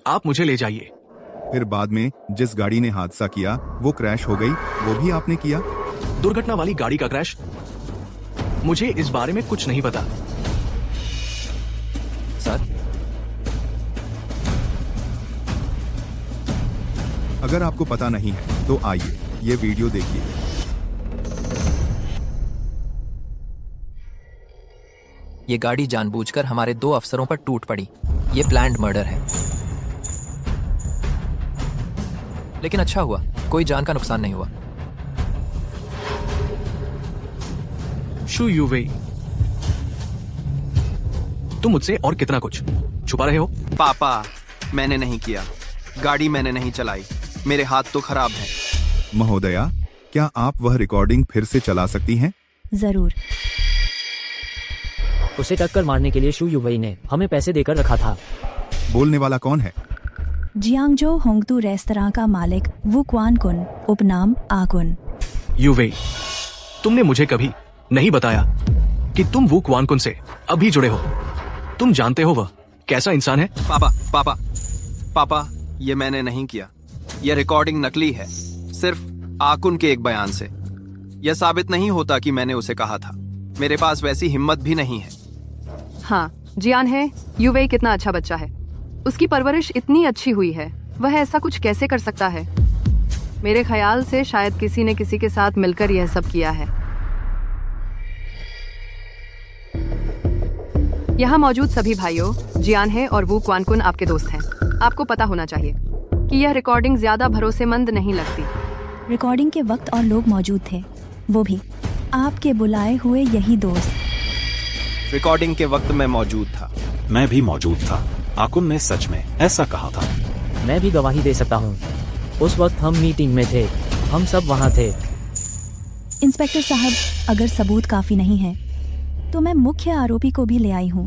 आप मुझे ले जाइए। फिर बाद में जिस गाड़ी ने हादसा किया वो क्रैश हो गई, वो भी आपने किया? दुर्घटना वाली गाड़ी का क्रैश? मुझे इस बारे में कुछ नहीं पता। सर, अगर आपको पता नहीं है तो आइए ये वीडियो देखिए। ये गाड़ी जानबूझकर हमारे 2 अफसरों पर टूट पड़ी। ये प्लान्ड मर्डर है। लेकिन अच्छा हुआ, कोई जान का नुकसान नहीं हुआ। शू यूवेई, तुम मुझसे और कितना कुछ छुपा रहे हो? पापा, मैंने नहीं किया। गाड़ी मैंने नहीं चलाई। मेरे हाथ तो खराब है। महोदया, क्या आप वह रिकॉर्डिंग फिर से चला सकती हैं? जरूर। उसे टक्कर मारने के लिए शू युवई ने हमें पैसे देकर रखा था। बोलने वाला कौन है? जियांगजो होंगतू रेस्तरां का मालिक वू क्वान कुन, उपनाम आकुन। यूवेई, तुमने मुझे कभी नहीं बताया कि तुम वो क्वान कुन से अभी जुड़े हो। तुम जानते हो वह कैसा इंसान है? पापा, पापा, पापा, ये मैंने नहीं किया। यह रिकॉर्डिंग नकली है, सिर्फ आकुन के एक बयान से। यह साबित नहीं होता कि मैंने उसे कहा था। मेरे पास वैसी हिम्मत भी नहीं है। हाँ, जियान है, यूवेई कितना अच्छा बच्चा है। उसकी परवरिश इतनी अच्छी हुई है, वह ऐसा कुछ कैसे कर सकता है? मेरे ख्याल से शायद किसी ने किसी के साथ मिलकर यह सब किया है। यहाँ मौजूद सभी भाइयों, जियान है और वू क्वानकुन आपके दोस्त हैं। आपको पता होना चाहिए कि यह रिकॉर्डिंग ज्यादा भरोसेमंद नहीं लगती। रिकॉर्डिंग के वक्त और लोग मौजूद थे, वो भी आपके बुलाए हुए यही दोस्त। रिकॉर्डिंग के वक्त मैं मौजूद था। मैं भी मौजूद था। आकुन ने सच में ऐसा कहा था। मैं भी गवाही दे सकता हूँ। उस वक्त हम मीटिंग में थे, हम सब वहाँ थे। इंस्पेक्टर साहब, अगर सबूत काफी नहीं है तो मैं मुख्य आरोपी को भी ले आई हूँ।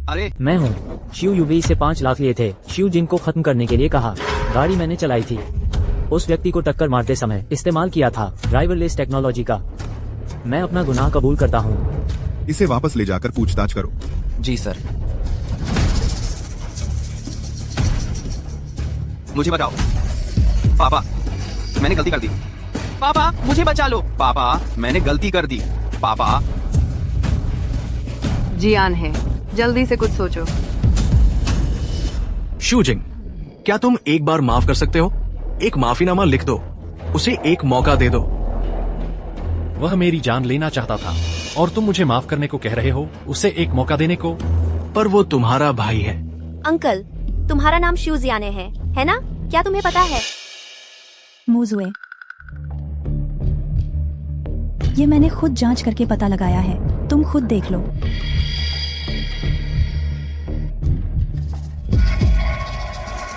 अरे, मैं हूँ। शिव युवी से 5 लाख लिए थे। शिव जिंग को खत्म करने के लिए कहा। गाड़ी मैंने चलाई थी। उस व्यक्ति को टक्कर मारते समय इस्तेमाल किया था ड्राइवरलेस टेक्नोलॉजी का। मैं अपना गुनाह कबूल करता हूँ। इसे वापस ले जाकर पूछताछ करो। जी सर। मुझे बचाओ। पापा, मैंने गलती कर दी। पापा, मुझे बचा लो। पापा, मैंने गलती कर दी। पापा। जियान है, जल्दी से कुछ सोचो। शूजिंग, क्या तुम एक बार माफ कर सकते हो? एक माफीनामा लिख दो, उसे एक मौका दे दो। वह मेरी जान लेना चाहता था और तुम मुझे माफ करने को कह रहे हो, उसे एक मौका देने को? पर वो तुम्हारा भाई है। अंकल, तुम्हारा नाम शिव जियाने है ना? क्या तुम्हें पता है? मुजुए, ये मैंने खुद जांच करके पता लगाया है, तुम खुद देख लो।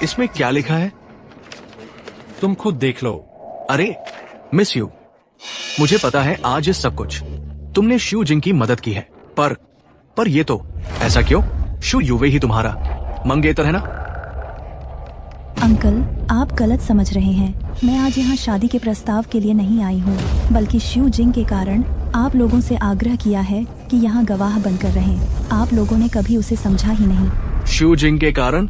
इसमें क्या लिखा है? तुम खुद देख लो। अरे मिस यू, मुझे पता है आज ये सब कुछ तुमने शू जिंग की मदद की है, पर ये तो ऐसा क्यों? शू युवे ही तुम्हारा मंगेतर है ना? अंकल, आप गलत समझ रहे हैं। मैं आज यहाँ शादी के प्रस्ताव के लिए नहीं आई हूँ, बल्कि शू जिंग के कारण आप लोगों से आग्रह किया है कि यहाँ गवाह बनकर रहें। आप लोगों ने कभी उसे समझा ही नहीं। शू जिंग के कारण?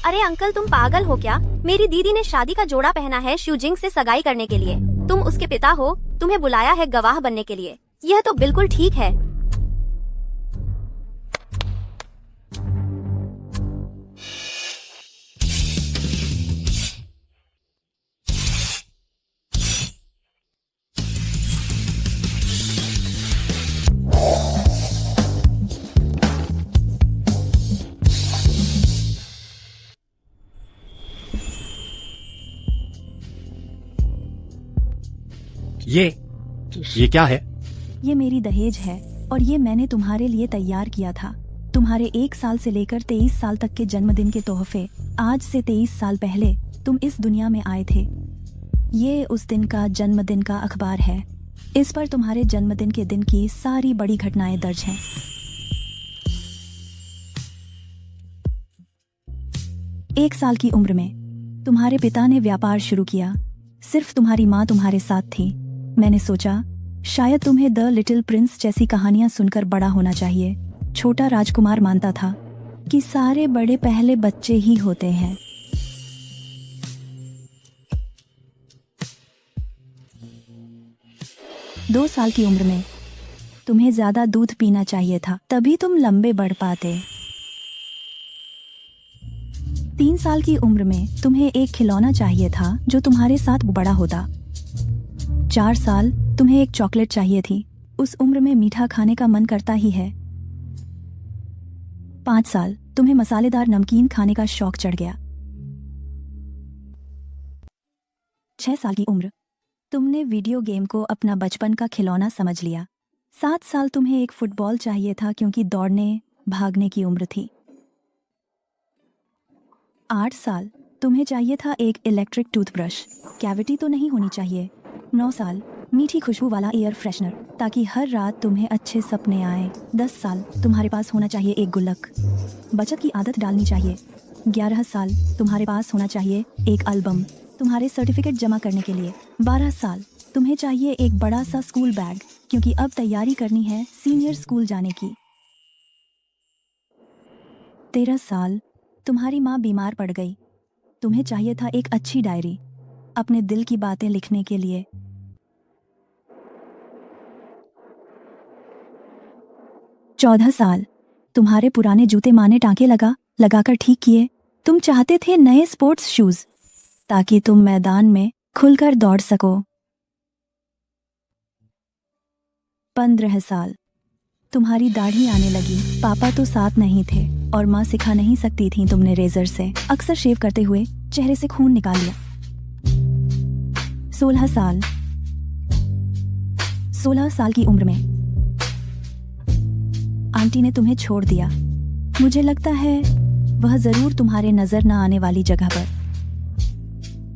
अरे अंकल, तुम पागल हो क्या? मेरी दीदी ने शादी का जोड़ा पहना है शू जिंग से सगाई करने के लिए। तुम उसके पिता हो, तुम्हें बुलाया है गवाह बनने के लिए। यह तो बिल्कुल ठीक है। ये ये क्या है? ये मेरी दहेज है और ये मैंने तुम्हारे लिए तैयार किया था। तुम्हारे 1 साल से लेकर 23 साल तक के जन्मदिन के तोहफे। आज से 23 साल पहले तुम इस दुनिया में आए थे। ये उस दिन का जन्मदिन का अखबार है। इस पर तुम्हारे जन्मदिन के दिन की सारी बड़ी घटनाएं दर्ज हैं। एक साल की उम्र में तुम्हारे पिता ने व्यापार शुरू किया। सिर्फ तुम्हारी माँ तुम्हारे साथ थी। मैंने सोचा शायद तुम्हें द लिटिल प्रिंस जैसी कहानियां सुनकर बड़ा होना चाहिए। छोटा राजकुमार मानता था कि सारे बड़े पहले बच्चे ही होते हैं। दो साल की उम्र में तुम्हें ज्यादा दूध पीना चाहिए था, तभी तुम लंबे बढ़ पाते। 3 साल की उम्र में तुम्हें एक खिलौना चाहिए था जो तुम्हारे साथ बड़ा होता। 4 साल तुम्हें एक चॉकलेट चाहिए थी। उस उम्र में मीठा खाने का मन करता ही है। 5 साल तुम्हें मसालेदार नमकीन खाने का शौक चढ़ गया। 6 साल की उम्र तुमने वीडियो गेम को अपना बचपन का खिलौना समझ लिया। 7 साल तुम्हें एक फुटबॉल चाहिए था क्योंकि दौड़ने भागने की उम्र थी। 8 साल तुम्हें चाहिए था एक इलेक्ट्रिक टूथब्रश, कैविटी तो नहीं होनी चाहिए। 9 साल मीठी खुशबू वाला एयर फ्रेशनर ताकि हर रात तुम्हें अच्छे सपने आए। 10 साल तुम्हारे पास होना चाहिए एक गुल्लक, बचत की आदत डालनी चाहिए। 11 साल तुम्हारे पास होना चाहिए एक एल्बम तुम्हारे सर्टिफिकेट जमा करने के लिए। 12 साल तुम्हें चाहिए एक बड़ा सा स्कूल बैग क्योंकि अब तैयारी करनी है सीनियर स्कूल जाने की। 13 साल तुम्हारी माँ बीमार पड़ गई। तुम्हें चाहिए था एक अच्छी डायरी अपने दिल की बातें लिखने के लिए। 14 साल तुम्हारे पुराने जूते माँ ने टांके लगाकर ठीक किए। तुम चाहते थे नए स्पोर्ट्स शूज ताकि तुम मैदान में खुलकर दौड़ सको। 15 साल तुम्हारी दाढ़ी आने लगी। पापा तो साथ नहीं थे और माँ सिखा नहीं सकती थी। तुमने रेजर से अक्सर शेव करते हुए चेहरे से खून निकाल लिया। 16 साल की उम्र में आंटी ने तुम्हें छोड़ दिया। मुझे लगता है वह जरूर तुम्हारे नजर न आने वाली जगह पर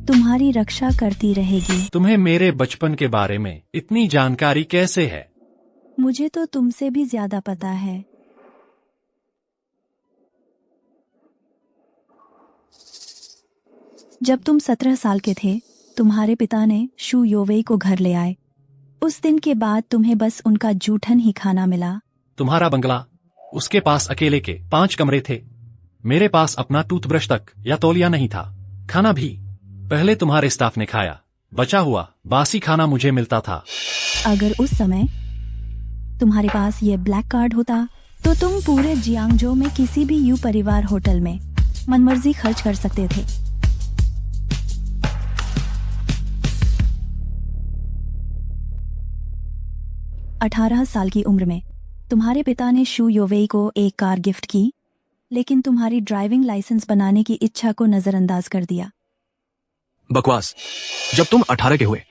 तुम्हारी रक्षा करती रहेगी। तुम्हें मेरे बचपन के बारे में इतनी जानकारी कैसे है? मुझे तो तुमसे भी ज्यादा पता है। जब तुम 17 साल के थे तुम्हारे पिता ने शू योवेई को घर ले आए। उस दिन के बाद तुम्हें बस उनका जूठन ही खाना मिला। तुम्हारा बंगला, उसके पास अकेले के 5 कमरे थे। मेरे पास अपना टूथब्रश तक या तौलिया नहीं था। खाना भी पहले तुम्हारे स्टाफ ने खाया। बचा हुआ बासी खाना मुझे मिलता था। अगर उस समय तुम्हारे पास ये ब्लैक कार्ड होता तो तुम पूरे जियांगजो में किसी भी यू परिवार होटल में मनमर्जी खर्च कर सकते थे। अठारह साल की उम्र में तुम्हारे पिता ने शू योवेई को एक कार गिफ्ट की, लेकिन तुम्हारी ड्राइविंग लाइसेंस बनाने की इच्छा को नजरअंदाज कर दिया। बकवास। जब तुम 18 के हुए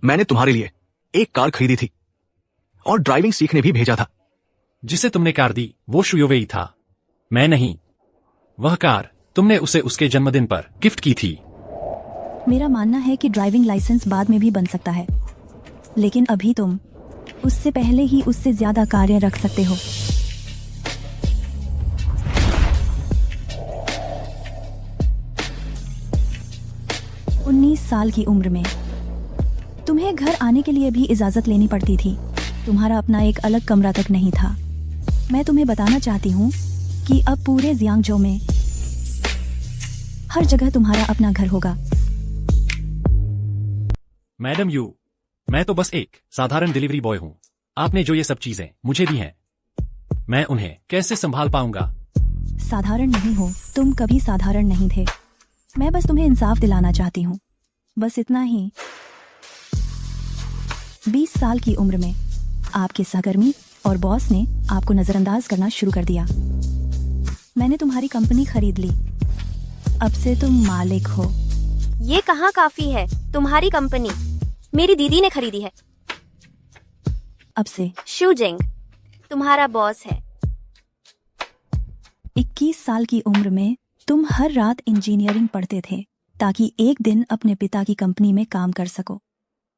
मैंने तुम्हारे लिए एक कार खरीदी थी और ड्राइविंग सीखने भी भेजा था। जिसे तुमने कार दी वो शू योवेई था, मैं नहीं। वह कार तुमने उसे उसके जन्मदिन पर गिफ्ट की थी। मेरा मानना है कि ड्राइविंग लाइसेंस बाद में भी बन सकता है, लेकिन अभी तुम उससे पहले ही उससे ज्यादा कार्य रख सकते हो। उन्नीस साल की उम्र में तुम्हें घर आने के लिए भी इजाजत लेनी पड़ती थी। तुम्हारा अपना एक अलग कमरा तक नहीं था। मैं तुम्हें बताना चाहती हूँ कि अब पूरे जियांगजो में हर जगह तुम्हारा अपना घर होगा। मैडम यू, मैं तो बस एक साधारण डिलीवरी बॉय हूँ। आपने जो ये सब चीजें मुझे दी हैं, मैं उन्हें कैसे संभाल पाऊंगा? साधारण नहीं हो, तुम कभी साधारण नहीं थे। मैं बस तुम्हें इंसाफ दिलाना चाहती हूँ, बस इतना ही। 20 साल की उम्र में आपके सहकर्मी और बॉस ने आपको नजरअंदाज करना शुरू कर दिया। मैंने तुम्हारी कंपनी खरीद ली। अब से तुम मालिक हो। ये कहाँ काफी है? तुम्हारी कंपनी मेरी दीदी ने खरीदी है। अब से शू जिंग तुम्हारा बॉस है। 21 साल की उम्र में तुम हर रात इंजीनियरिंग पढ़ते थे ताकि एक दिन अपने पिता की कंपनी में काम कर सको।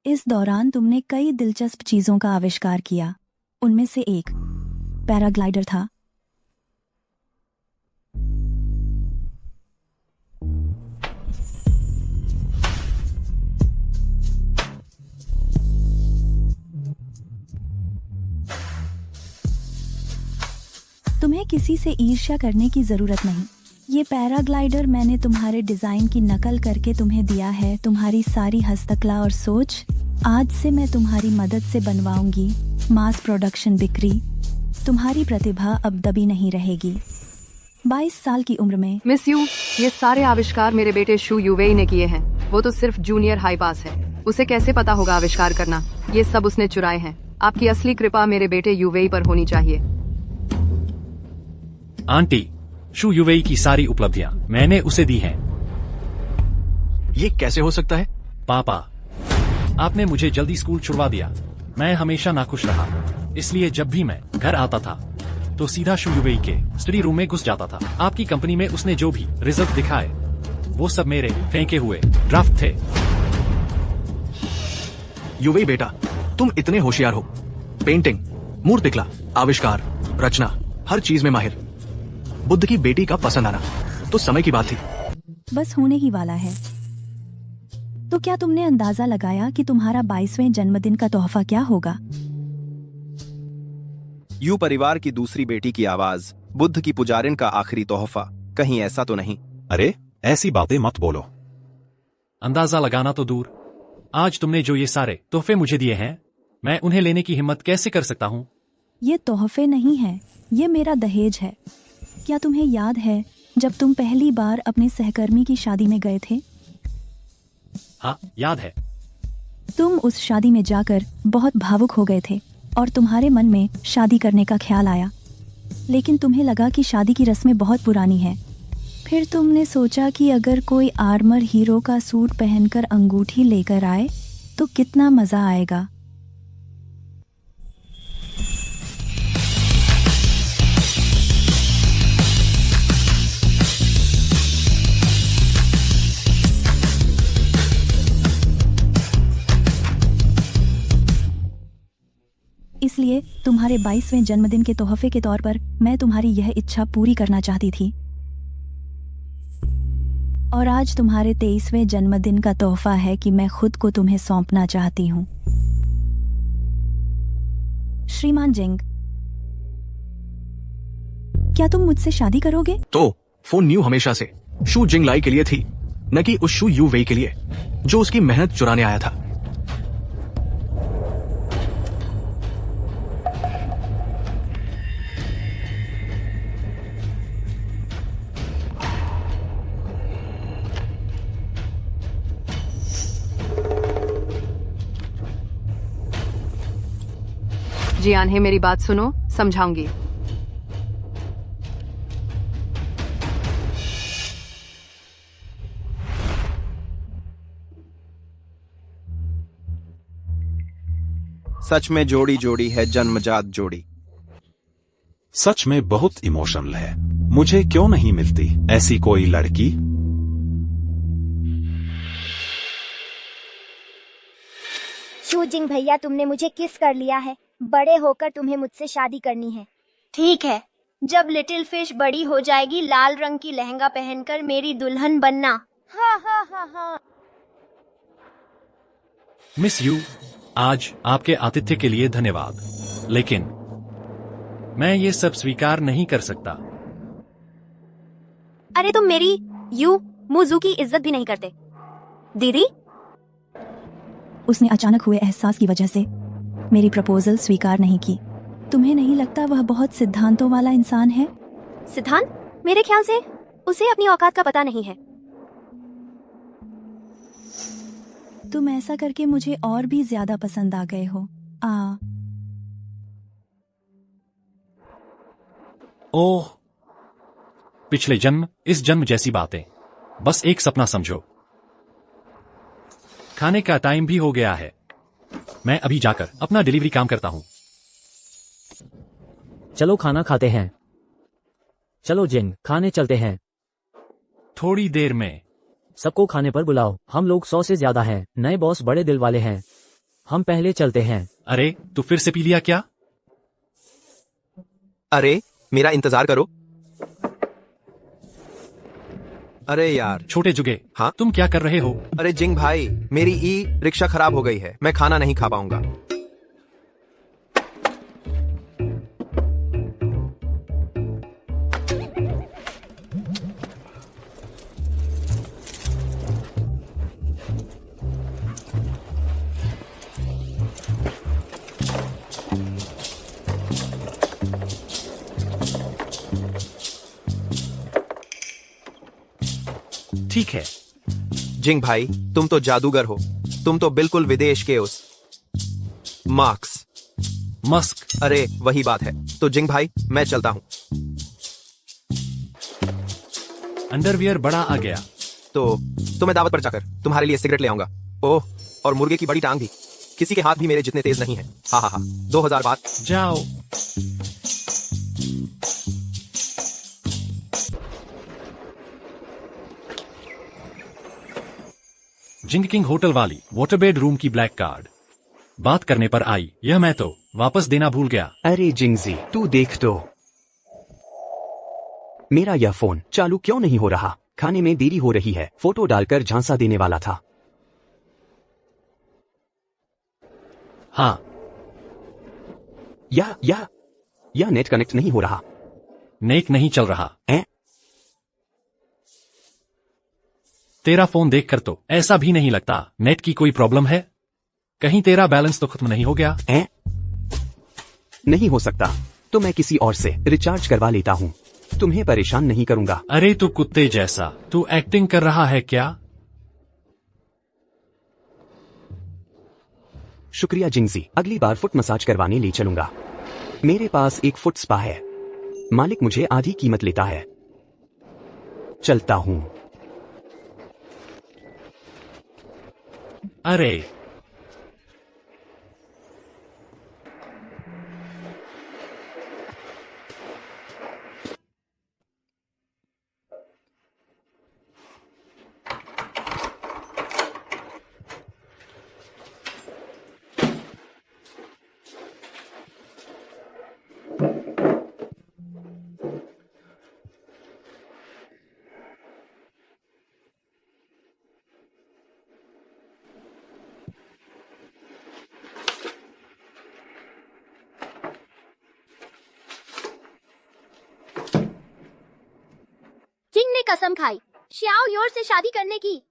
इस दौरान तुमने कई दिलचस्प चीजों का आविष्कार किया। उनमें से एक पैराग्लाइडर था। तुम्हें किसी से ईर्ष्या करने की जरूरत नहीं। ये पैराग्लाइडर मैंने तुम्हारे डिजाइन की नकल करके तुम्हें दिया है। तुम्हारी सारी हस्तकला और सोच आज से मैं तुम्हारी मदद से बनवाऊंगी। मास प्रोडक्शन बिक्री। तुम्हारी प्रतिभा अब दबी नहीं रहेगी। 22 साल की उम्र में मिस यू, ये सारे आविष्कार मेरे बेटे शू यूवेई ने किए हैं। वो तो सिर्फ जूनियर हाई पास है। उसे कैसे पता होगा आविष्कार करना? ये सब उसने चुराए हैं। आपकी असली कृपा मेरे बेटे यूवेई पर होनी चाहिए। आंटी, शू यूवेई की सारी उपलब्धियां मैंने उसे दी हैं। ये कैसे हो सकता है? पापा, आपने मुझे जल्दी स्कूल छुड़वा दिया। मैं हमेशा नाखुश रहा, इसलिए जब भी मैं घर आता था तो सीधा शू यूवेई के स्टडी रूम में घुस जाता था। आपकी कंपनी में उसने जो भी रिजल्ट दिखाए वो सब मेरे फेंके हुए ड्राफ्ट थे। यूवेई बेटा, तुम इतने होशियार हो। पेंटिंग, मूर्तिकला, आविष्कार, रचना, हर चीज में माहिर। बुद्ध की बेटी का पसंद आना तो समय की बात थी। बस होने ही वाला है। तो क्या तुमने अंदाजा लगाया कि तुम्हारा 22वें जन्मदिन का तोहफा क्या होगा? यू परिवार की दूसरी बेटी की आवाज, बुद्ध की पुजारिन का आखिरी तोहफा। कहीं ऐसा तो नहीं? अरे ऐसी बातें मत बोलो। अंदाजा लगाना तो दूर, आज तुमने जो ये सारे तोहफे मुझे दिए हैं, मैं उन्हें लेने की हिम्मत कैसे कर सकता हूँ? ये तोहफे नहीं है, ये मेरा दहेज है। क्या तुम्हें याद है जब तुम पहली बार अपने सहकर्मी की शादी में गए थे? हाँ, याद है। तुम उस शादी में जाकर बहुत भावुक हो गए थे और तुम्हारे मन में शादी करने का ख्याल आया, लेकिन तुम्हें लगा कि शादी की रस्में बहुत पुरानी हैं। फिर तुमने सोचा कि अगर कोई आर्मर हीरो का सूट पहनकर अंगूठी लेकर आए तो कितना मजा आएगा। इसलिए तुम्हारे 22वें जन्मदिन के तोहफे के तौर पर मैं तुम्हारी यह इच्छा पूरी करना चाहती थी। और आज तुम्हारे 23वें जन्मदिन का तोहफा है कि मैं खुद को तुम्हें सौंपना चाहती हूँ। श्रीमान जिंग, क्या तुम मुझसे शादी करोगे? तो फोन न्यू हमेशा से शू जिंग लाई के लिए थी, न कि उस शू यू वेई के लिए जो उसकी मेहनत चुराने आया था। जियान है, मेरी बात सुनो, समझाऊंगी। सच में जोड़ी जोड़ी है, जन्मजात जोड़ी। सच में बहुत इमोशनल है। मुझे क्यों नहीं मिलती ऐसी कोई लड़की? शू जिंग भैया, तुमने मुझे किस कर लिया है। बड़े होकर तुम्हें मुझसे शादी करनी है। ठीक है, जब लिटिल फिश बड़ी हो जाएगी लाल रंग की लहंगा पहनकर मेरी दुल्हन बनना। हाँ हाँ हाँ हाँ। मिस यू, आज आपके आतिथ्य के लिए धन्यवाद, लेकिन मैं ये सब स्वीकार नहीं कर सकता। अरे तुम मेरी यू मुजू की इज्जत भी नहीं करते। दीदी, उसने अचानक हुए एहसास की वजह से मेरी प्रपोजल स्वीकार नहीं की। तुम्हें नहीं लगता वह बहुत सिद्धांतों वाला इंसान है? सिद्धांत? मेरे ख्याल से उसे अपनी औकात का पता नहीं है। तुम ऐसा करके मुझे और भी ज्यादा पसंद आ गए हो। ओह, पिछले जन्म इस जन्म जैसी बातें। बस एक सपना समझो। खाने का टाइम भी हो गया है। मैं अभी जाकर अपना डिलीवरी काम करता हूँ। चलो खाना खाते हैं। चलो जिंग, खाने चलते हैं। थोड़ी देर में। सबको खाने पर बुलाओ, हम लोग 100 से ज्यादा हैं। नए बॉस बड़े दिल वाले हैं। हम पहले चलते हैं। अरे तू फिर से पी लिया क्या? अरे मेरा इंतजार करो। अरे यार। छोटे जुगे, हाँ तुम क्या कर रहे हो? अरे जिंग भाई, मेरी ई रिक्शा खराब हो गई है, मैं खाना नहीं खा पाऊंगा। ठीक है। जिंग भाई, तुम तो जादूगर हो। तुम तो बिल्कुल विदेश के उस मार्क्स मस्क। अरे वही बात है। तो जिंग भाई, मैं चलता हूं। अंडरवियर बड़ा आ गया। तो मैं दावत पर जाकर तुम्हारे लिए सिगरेट ले आऊंगा। ओह, और मुर्गे की बड़ी टांग भी। किसी के हाथ भी मेरे जितने तेज नहीं है। हा हा हा। 2000 बात। जाओ। जिंग किंग होटल वाली वाटरबेड रूम की ब्लैक कार्ड बात करने पर आई। यह मैं तो वापस देना भूल गया। अरे जिंगजी, तू देख तो, मेरा यह फोन चालू क्यों नहीं हो रहा? खाने में देरी हो रही है। फोटो डालकर झांसा देने वाला था। हाँ, यह नेट कनेक्ट नहीं हो रहा। नेट नहीं चल रहा है? तेरा फोन देखकर तो ऐसा भी नहीं लगता नेट की कोई प्रॉब्लम है। कहीं तेरा बैलेंस तो खत्म नहीं हो गया? है? नहीं हो सकता, तो मैं किसी और से रिचार्ज करवा लेता हूँ। तुम्हें परेशान नहीं करूंगा। अरे तू कुत्ते जैसा, तू एक्टिंग कर रहा है क्या? शुक्रिया जिंगजी, अगली बार फुट मसाज करवाने ले चलूंगा। मेरे पास एक फुट स्पा है। मालिक मुझे आधी कीमत लेता है। चलता हूँ। अरे जिंग ने कसम खाई श्याओ योर से शादी करने की।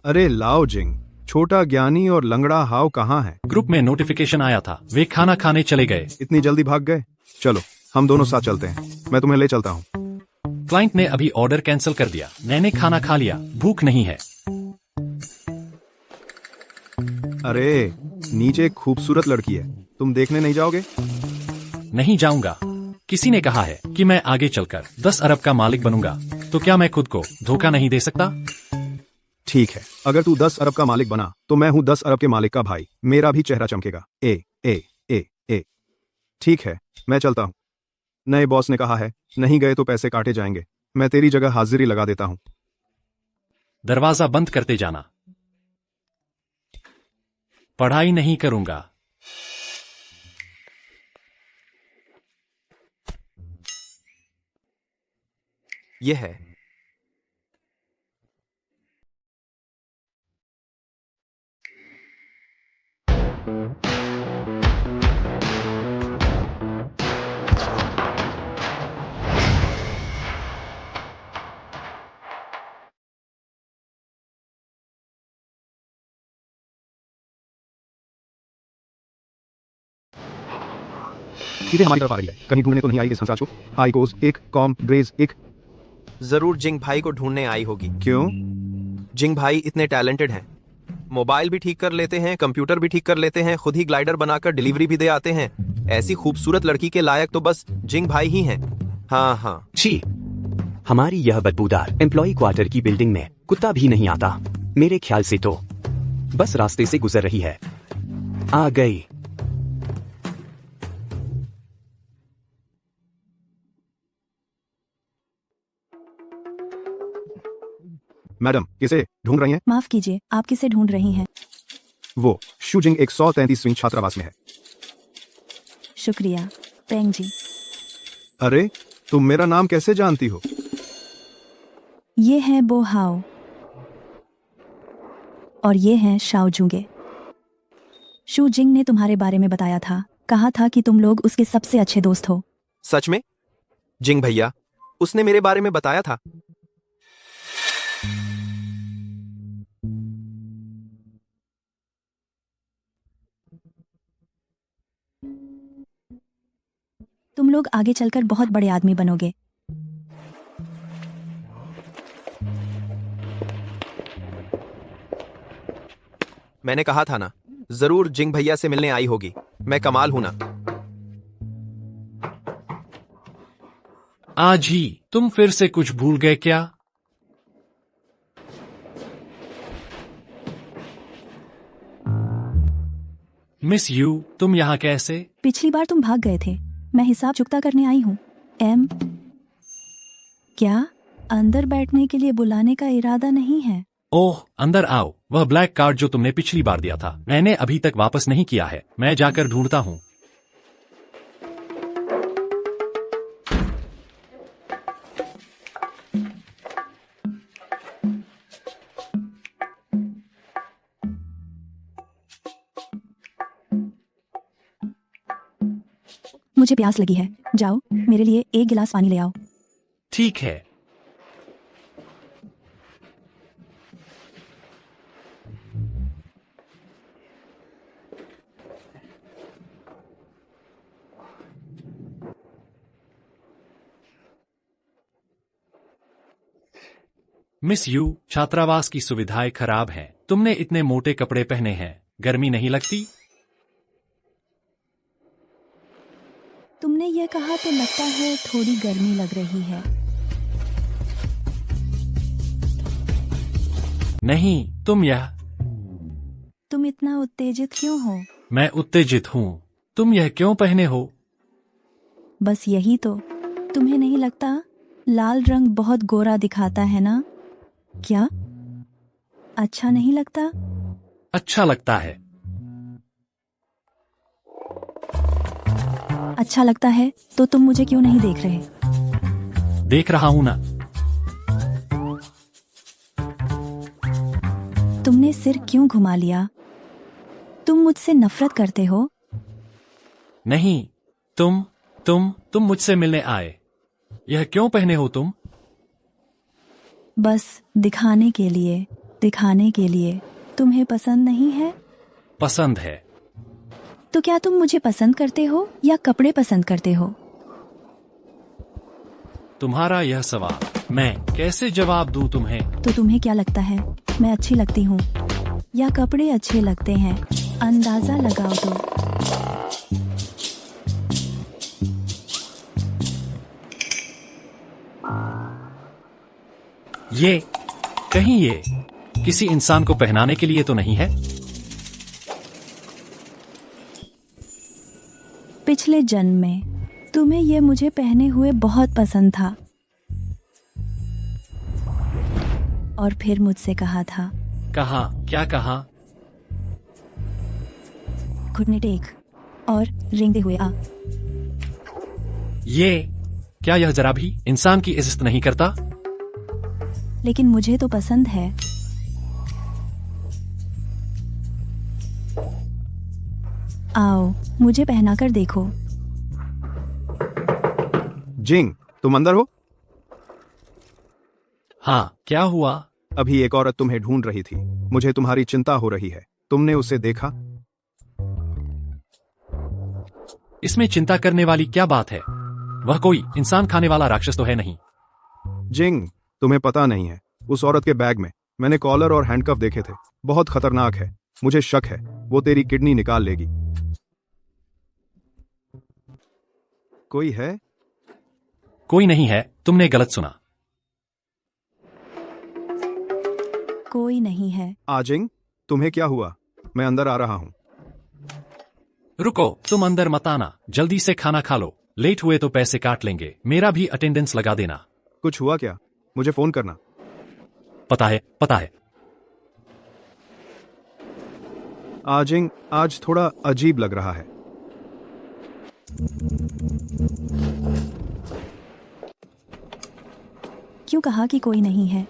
अरे लाओ जिंग, छोटा ज्ञानी और लंगड़ा हाव कहाँ है? ग्रुप में नोटिफिकेशन आया था, वे खाना खाने चले गए। इतनी जल्दी भाग गए? चलो हम दोनों साथ चलते हैं, मैं तुम्हें ले चलता हूँ। क्लाइंट ने अभी ऑर्डर कैंसिल कर दिया। मैंने खाना खा लिया, भूख नहीं है। अरे नीचे एक खूबसूरत लड़की है, तुम देखने नहीं जाओगे? नहीं जाऊंगा। किसी ने कहा है कि मैं आगे चलकर 10 अरब का मालिक बनूंगा, तो क्या मैं खुद को धोखा नहीं दे सकता? ठीक है, अगर तू 10 अरब का मालिक बना तो मैं हूँ 10 अरब के मालिक का भाई। मेरा भी चेहरा चमकेगा। ए ए ए ए। ठीक है, मैं चलता हूँ। नए बॉस ने कहा है नहीं गए तो पैसे काटे जाएंगे। मैं तेरी जगह हाजिरी लगा देता हूँ। दरवाजा बंद करते जाना। पढ़ाई नहीं करूंगा। यह है। सीधे हमारी तरफ आ रही है। कहीं ढूंढने तो नहीं आई इस हंसाज को? आइकोस एक, कॉम ग्रेज एक। जरूर जिंग भाई को ढूंढने आई होगी। क्यों? जिंग भाई इतने टैलेंटेड हैं, मोबाइल भी ठीक कर लेते हैं, कंप्यूटर भी ठीक कर लेते हैं, खुद ही ग्लाइडर बनाकर डिलीवरी भी दे आते हैं। ऐसी खूबसूरत लड़की के लायक तो बस जिंग भाई ही हैं। हाँ हाँ। छी, हमारी यह बदबूदार एम्प्लॉय क्वार्टर की बिल्डिंग में कुत्ता भी नहीं आता। मेरे ख्याल से तो बस रास्ते से गुजर रही है। आ गई। मैडम, किसे ढूंढ रही हैं? माफ कीजिए, आप किसे ढूंढ रही हैं? वो शूजिंग 133वीं छात्रावास में है। शुक्रिया पेंग जी। अरे, तुम मेरा नाम कैसे जानती हो? ये है बो हाओ और ये हैं शाओ जुंगे। शू जिंग ने तुम्हारे बारे में बताया था, कहा था कि तुम लोग उसके सबसे अच्छे दोस्त हो। सच में? जिंग भैया, उसने मेरे बारे में बताया था। तुम लोग आगे चलकर बहुत बड़े आदमी बनोगे। मैंने कहा था ना, जरूर जिंग भैया से मिलने आई होगी। मैं कमाल हूं ना। आज ही तुम फिर से कुछ भूल गए क्या? मिस यू, तुम यहाँ कैसे? पिछली बार तुम भाग गए थे, मैं हिसाब चुकता करने आई हूँ। क्या अंदर बैठने के लिए बुलाने का इरादा नहीं है? ओह, अंदर आओ। वह ब्लैक कार्ड जो तुमने पिछली बार दिया था, मैंने अभी तक वापस नहीं किया है। मैं जाकर ढूंढता हूँ। मुझे प्यास लगी है, जाओ मेरे लिए एक गिलास पानी ले आओ। ठीक है। मिस यू, छात्रावास की सुविधाएं खराब हैं। तुमने इतने मोटे कपड़े पहने हैं, गर्मी नहीं लगती? तुमने ये कहा तो लगता है थोड़ी गर्मी लग रही है। नहीं, तुम इतना उत्तेजित क्यों हो? मैं उत्तेजित हूँ। तुम यह क्यों पहने हो? बस यही तो। तुम्हें नहीं लगता लाल रंग बहुत गोरा दिखाता है ना? क्या अच्छा नहीं लगता? अच्छा लगता है। अच्छा लगता है तो तुम मुझे क्यों नहीं देख रहे? देख रहा हूं ना। तुमने सिर क्यों घुमा लिया? तुम मुझसे नफरत करते हो? नहीं, तुम मुझसे मिलने आए। यह क्यों पहने हो तुम? बस दिखाने के लिए। तुम्हें पसंद नहीं है? पसंद है। तो क्या तुम मुझे पसंद करते हो या कपड़े पसंद करते हो? तुम्हारा यह सवाल मैं कैसे जवाब दूं तुम्हें? तो तुम्हें क्या लगता है, मैं अच्छी लगती हूँ या कपड़े अच्छे लगते हैं? अंदाजा लगाओ तो। ये कहीं ये किसी इंसान को पहनाने के लिए तो नहीं है? पिछले जन्म में तुम्हें यह मुझे पहने हुए बहुत पसंद था और फिर मुझसे कहा था। कहा? क्या कहा? घुटने टेक और रेंगते हुए आ। ये क्या यह जरा भी इंसान की इज्जत नहीं करता? लेकिन मुझे तो पसंद है। आओ मुझे पहनाकर देखो। जिंग, तुम अंदर हो? हाँ, क्या हुआ? अभी एक औरत तुम्हें ढूंढ रही थी। मुझे तुम्हारी चिंता हो रही है। तुमने उसे देखा? इसमें चिंता करने वाली क्या बात है? वह कोई इंसान खाने वाला राक्षस तो है नहीं। जिंग, तुम्हें पता नहीं है, उस औरत के बैग में मैंने कॉलर और हैंडकफ देखे थे। बहुत खतरनाक है। मुझे शक है वो तेरी किडनी निकाल लेगी। कोई है? कोई नहीं है, तुमने गलत सुना। कोई नहीं है। आजिंग, तुम्हें क्या हुआ? मैं अंदर आ रहा हूं। रुको, तुम अंदर मत आना, जल्दी से खाना खा लो। लेट हुए तो पैसे काट लेंगे। मेरा भी अटेंडेंस लगा देना। कुछ हुआ क्या? मुझे फोन करना। पता है, पता है। आजिंग, आज थोड़ा अजीब लग रहा है। क्यों कहा कि कोई नहीं है?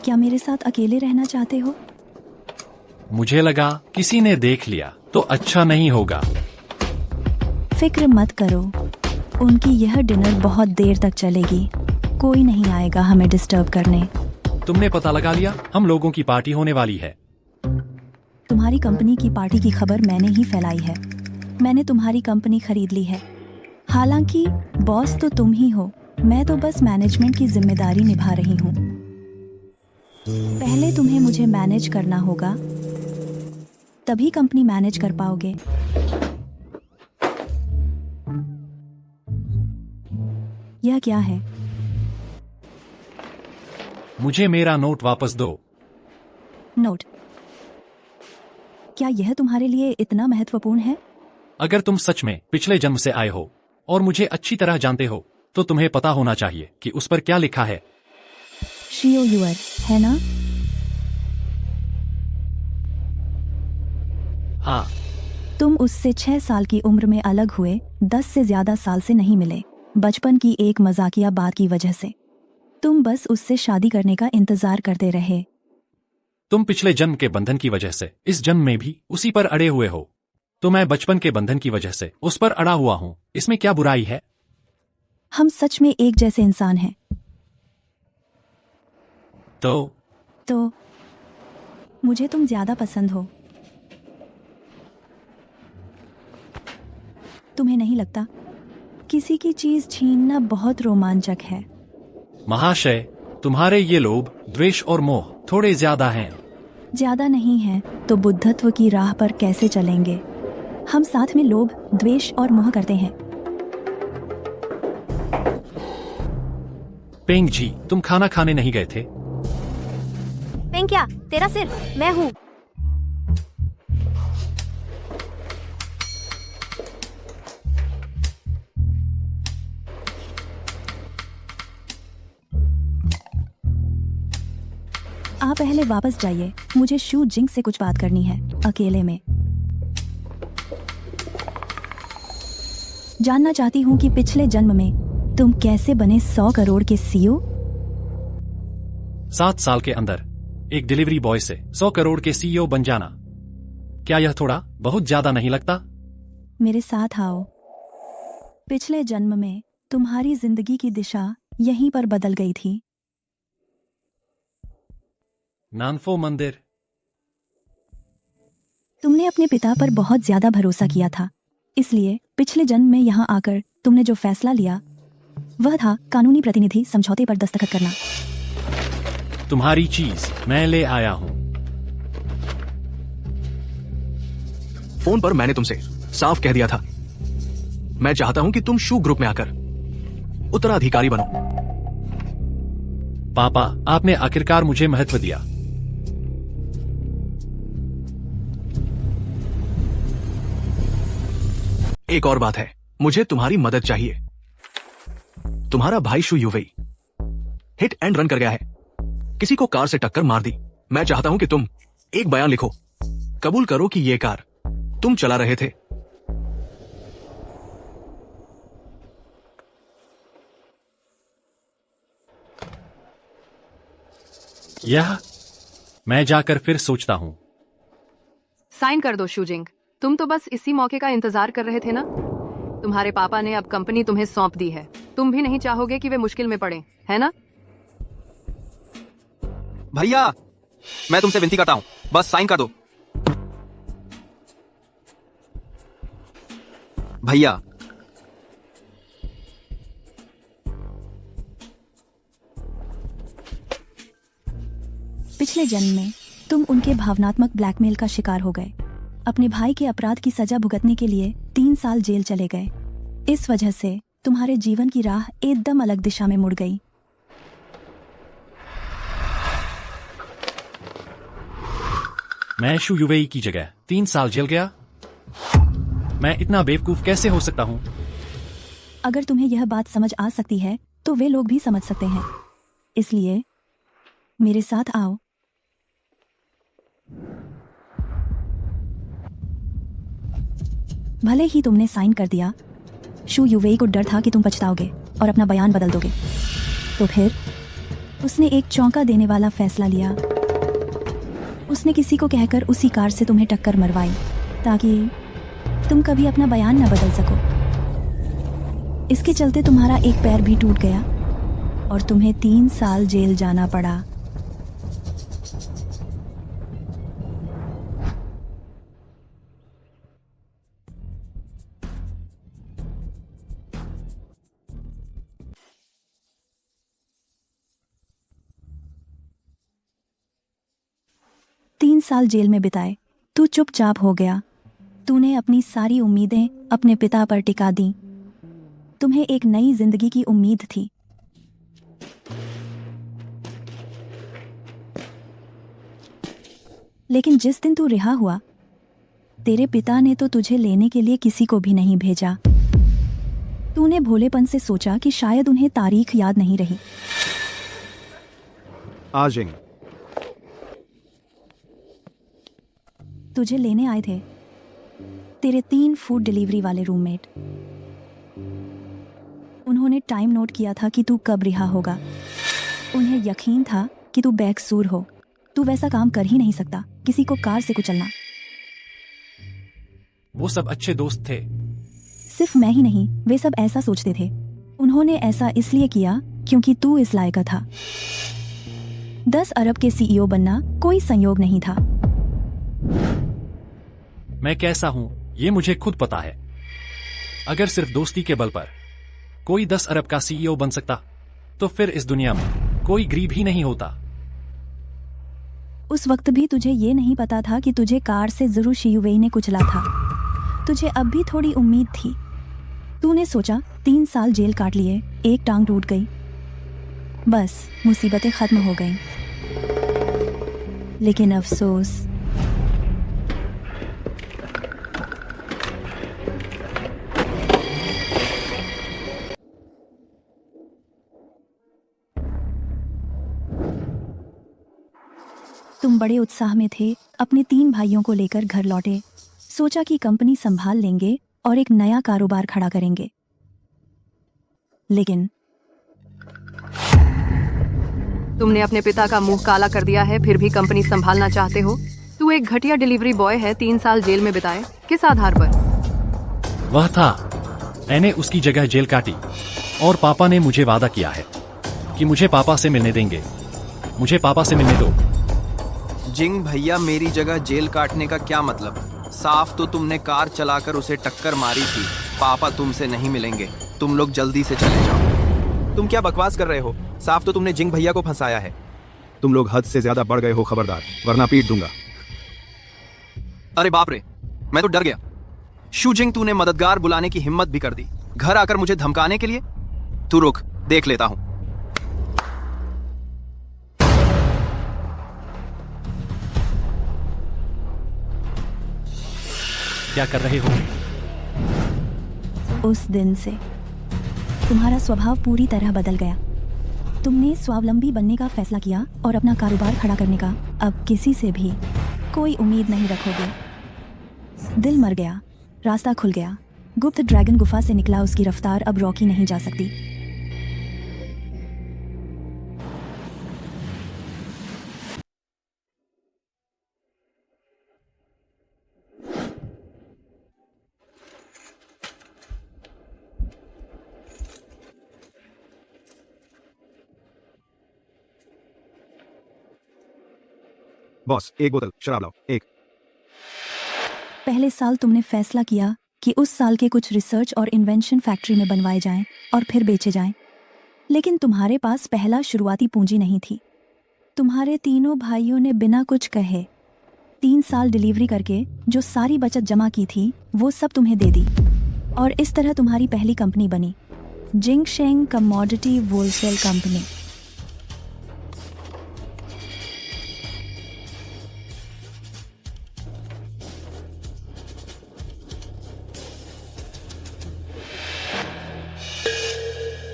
क्या मेरे साथ अकेले रहना चाहते हो? मुझे लगा किसी ने देख लिया तो अच्छा नहीं होगा। फिक्र मत करो, उनकी यह डिनर बहुत देर तक चलेगी। कोई नहीं आएगा हमें डिस्टर्ब करने। तुमने पता लगा लिया? हम लोगों की पार्टी होने वाली है। तुम्हारी कंपनी की पार्टी की खबर मैंने ही फैलाई है। मैंने तुम्हारी कंपनी खरीद ली है। हालांकि बॉस तो तुम ही हो, मैं तो बस मैनेजमेंट की जिम्मेदारी निभा रही हूँ। पहले तुम्हें मुझे मैनेज करना होगा, तभी कंपनी मैनेज कर पाओगे। यह क्या है? मुझे मेरा नोट वापस दो। नोट? क्या यह तुम्हारे लिए इतना महत्वपूर्ण है? अगर तुम सच में पिछले जन्म से आए हो और मुझे अच्छी तरह जानते हो तो तुम्हें पता होना चाहिए कि उस पर क्या लिखा है। शियो युअर, है ना? हाँ। तुम उससे 6 साल की उम्र में अलग हुए, 10 से ज्यादा साल से नहीं मिले, बचपन की एक मजाकिया बात की वजह से। तुम बस उससे शादी करने का इंतजार करते रहे। तुम पिछले जन्म के बंधन की वजह से इस जन्म में भी उसी पर अड़े हुए हो, तो मैं बचपन के बंधन की वजह से उस पर अड़ा हुआ हूँ। इसमें क्या बुराई है? हम सच में एक जैसे इंसान हैं। तो मुझे तुम ज्यादा पसंद हो। तुम्हें नहीं लगता किसी की चीज छीनना बहुत रोमांचक है? महाशय, तुम्हारे ये लोभ, द्वेष और मोह थोड़े ज्यादा हैं। ज्यादा नहीं है तो बुद्धत्व की राह पर कैसे चलेंगे? हम साथ में लोभ, द्वेष और मोह करते हैं। पेंग जी, तुम खाना खाने नहीं गए थे? पेंग क्या? तेरा सिर, मैं हूँ। आप पहले वापस जाइए, मुझे शू जिंग से कुछ बात करनी है, अकेले में। जानना चाहती हूँ कि पिछले जन्म में तुम कैसे बने 100 करोड़ के सीईओ? 7 साल के अंदर एक डिलीवरी बॉय से 100 करोड़ के सीईओ बन जाना, क्या यह थोड़ा बहुत ज्यादा नहीं लगता? मेरे साथ आओ। पिछले जन्म में तुम्हारी जिंदगी की दिशा यहीं पर बदल गई थी। नानफो मंदिर। तुमने अपने पिता पर बहुत ज्यादा भरोसा किया था, इसलिए पिछले जन्म में यहाँ आकर तुमने जो फैसला लिया वह था कानूनी प्रतिनिधि समझौते पर दस्तखत करना। तुम्हारी चीज मैं ले आया हूँ। फोन पर मैंने तुमसे साफ कह दिया था, मैं चाहता हूं कि तुम शू ग्रुप में आकर उत्तराधिकारी बनो। पापा, आपने आखिरकार मुझे महत्व दिया। एक और बात है, मुझे तुम्हारी मदद चाहिए। तुम्हारा भाई शू युवेई हिट एंड रन कर गया है, किसी को कार से टक्कर मार दी। मैं चाहता हूं कि तुम एक बयान लिखो, कबूल करो कि यह कार तुम चला रहे थे। यह मैं जाकर फिर सोचता हूँ। साइन कर दो शूजिंग, तुम तो बस इसी मौके का इंतजार कर रहे थे ना। तुम्हारे पापा ने अब कंपनी तुम्हें सौंप दी है, तुम भी नहीं चाहोगे कि वे मुश्किल में पड़े, है ना? भैया, मैं तुमसे विनती करता हूं, बस साइन कर दो। भैया, पिछले जन्म में तुम उनके भावनात्मक ब्लैकमेल का शिकार हो गए। अपने भाई के अपराध की सजा भुगतने के लिए 3 साल जेल चले गए। इस वजह से तुम्हारे जीवन की राह एकदम अलग दिशा में मुड़ गई। मैं शू यूवेई की जगह 3 साल जेल गया। मैं इतना बेवकूफ कैसे हो सकता हूँ? अगर तुम्हें यह बात समझ आ सकती है तो वे लोग भी समझ सकते हैं, इसलिए मेरे साथ आओ। भले ही तुमने साइन कर दिया, शू यूवेई को डर था कि तुम पछताओगे और अपना बयान बदल दोगे। तो फिर उसने एक चौंका देने वाला फैसला लिया। उसने किसी को कहकर उसी कार से तुम्हें टक्कर मरवाई ताकि तुम कभी अपना बयान न बदल सको। इसके चलते तुम्हारा एक पैर भी टूट गया और तुम्हें 3 साल जेल जाना पड़ा। तीन साल जेल में बिताए तू चुपचाप हो गया। तूने अपनी सारी उम्मीदें अपने पिता पर टिका दी। तुम्हें एक नई जिंदगी की उम्मीद थी। लेकिन जिस दिन तू रिहा हुआ, तेरे पिता ने तो तुझे लेने के लिए किसी को भी नहीं भेजा। तूने भोलेपन से सोचा कि शायद उन्हें तारीख याद नहीं रही। आजिंग, तुझे लेने आए थे तेरे 3 फूड डिलीवरी वाले रूममेट। उन्होंने टाइम नोट किया था कि तू कब रिहा होगा। उन्हें यकीन था कि तू बेकसूर हो। तू वैसा काम कर ही नहीं सकता, किसी को कार से कुचलना। वो सब अच्छे दोस्त थे। सिर्फ मैं ही नहीं, वे सब ऐसा सोचते थे। उन्होंने ऐसा इसलिए किया क्योंकि तू इस लायक था। 10 अरब के सीईओ बनना कोई संयोग नहीं था। मैं कैसा हूं ये मुझे खुद पता है। अगर सिर्फ दोस्ती के बल पर कोई 10 अरब का सीईओ बन सकता तो फिर इस दुनिया में कोई गरीब ही नहीं होता। उस वक्त भी तुझे ये नहीं पता था कि तुझे कार से जरूर शियुवेई ने कुचला था। तुझे अब भी थोड़ी उम्मीद थी। तूने सोचा 3 साल जेल काट लिए, एक टांग टूट गई, बस मुसीबतें खत्म हो गईं। लेकिन अफसोस, तुम बड़े उत्साह में थे। अपने 3 भाइयों को लेकर घर लौटे। सोचा कि कंपनी संभाल लेंगे और एक नया कारोबार खड़ा करेंगे। लेकिन तुमने अपने पिता का मुंह काला कर दिया है, फिर भी कंपनी संभालना चाहते हो। तू एक घटिया डिलीवरी बॉय है। 3 साल जेल में बिताए, किस आधार पर? वह था, मैंने उसकी जगह जेल काटी और पापा ने मुझे वादा किया है कि मुझे पापा से मिलने देंगे। मुझे पापा से मिलने दो। जिंग भैया, मेरी जगह जेल काटने का क्या मतलब? साफ तो तुमने कार चलाकर उसे टक्कर मारी थी। पापा तुमसे नहीं मिलेंगे, तुम लोग जल्दी से चले जाओ। तुम क्या बकवास कर रहे हो? साफ तो तुमने जिंग भैया को फंसाया है। तुम लोग हद से ज्यादा बढ़ गए हो, खबरदार, वरना पीट दूंगा। अरे बाप रे, मैं तो डर गया। शू जिंग, तूने मददगार बुलाने की हिम्मत भी कर दी, घर आकर मुझे धमकाने के लिए। तू रुक, देख लेता हूं। क्या कर रहे हो? उस दिन से तुम्हारा स्वभाव पूरी तरह बदल गया। तुमने स्वावलंबी बनने का फैसला किया और अपना कारोबार खड़ा करने का। अब किसी से भी कोई उम्मीद नहीं रखोगे। दिल मर गया, रास्ता खुल गया। गुप्त ड्रैगन गुफा से निकला उसकी रफ्तार अब रोकी नहीं जा सकती। बॉस, एक बोतल शराब लाओ, एक। पहले साल तुमने फैसला किया कि उस साल के कुछ रिसर्च और इन्वेंशन फैक्ट्री में बनवाए जाएं और फिर बेचे जाएं। लेकिन तुम्हारे पास पहला शुरुआती पूंजी नहीं थी। तुम्हारे तीनों भाइयों ने बिना कुछ कहे 3 साल डिलीवरी करके जो सारी बचत जमा की थी वो सब तुम्हें दे दी और इस तरह तुम्हारी पहली कंपनी बनी, जिंगशेंग कमोडिटी होलसेल कंपनी।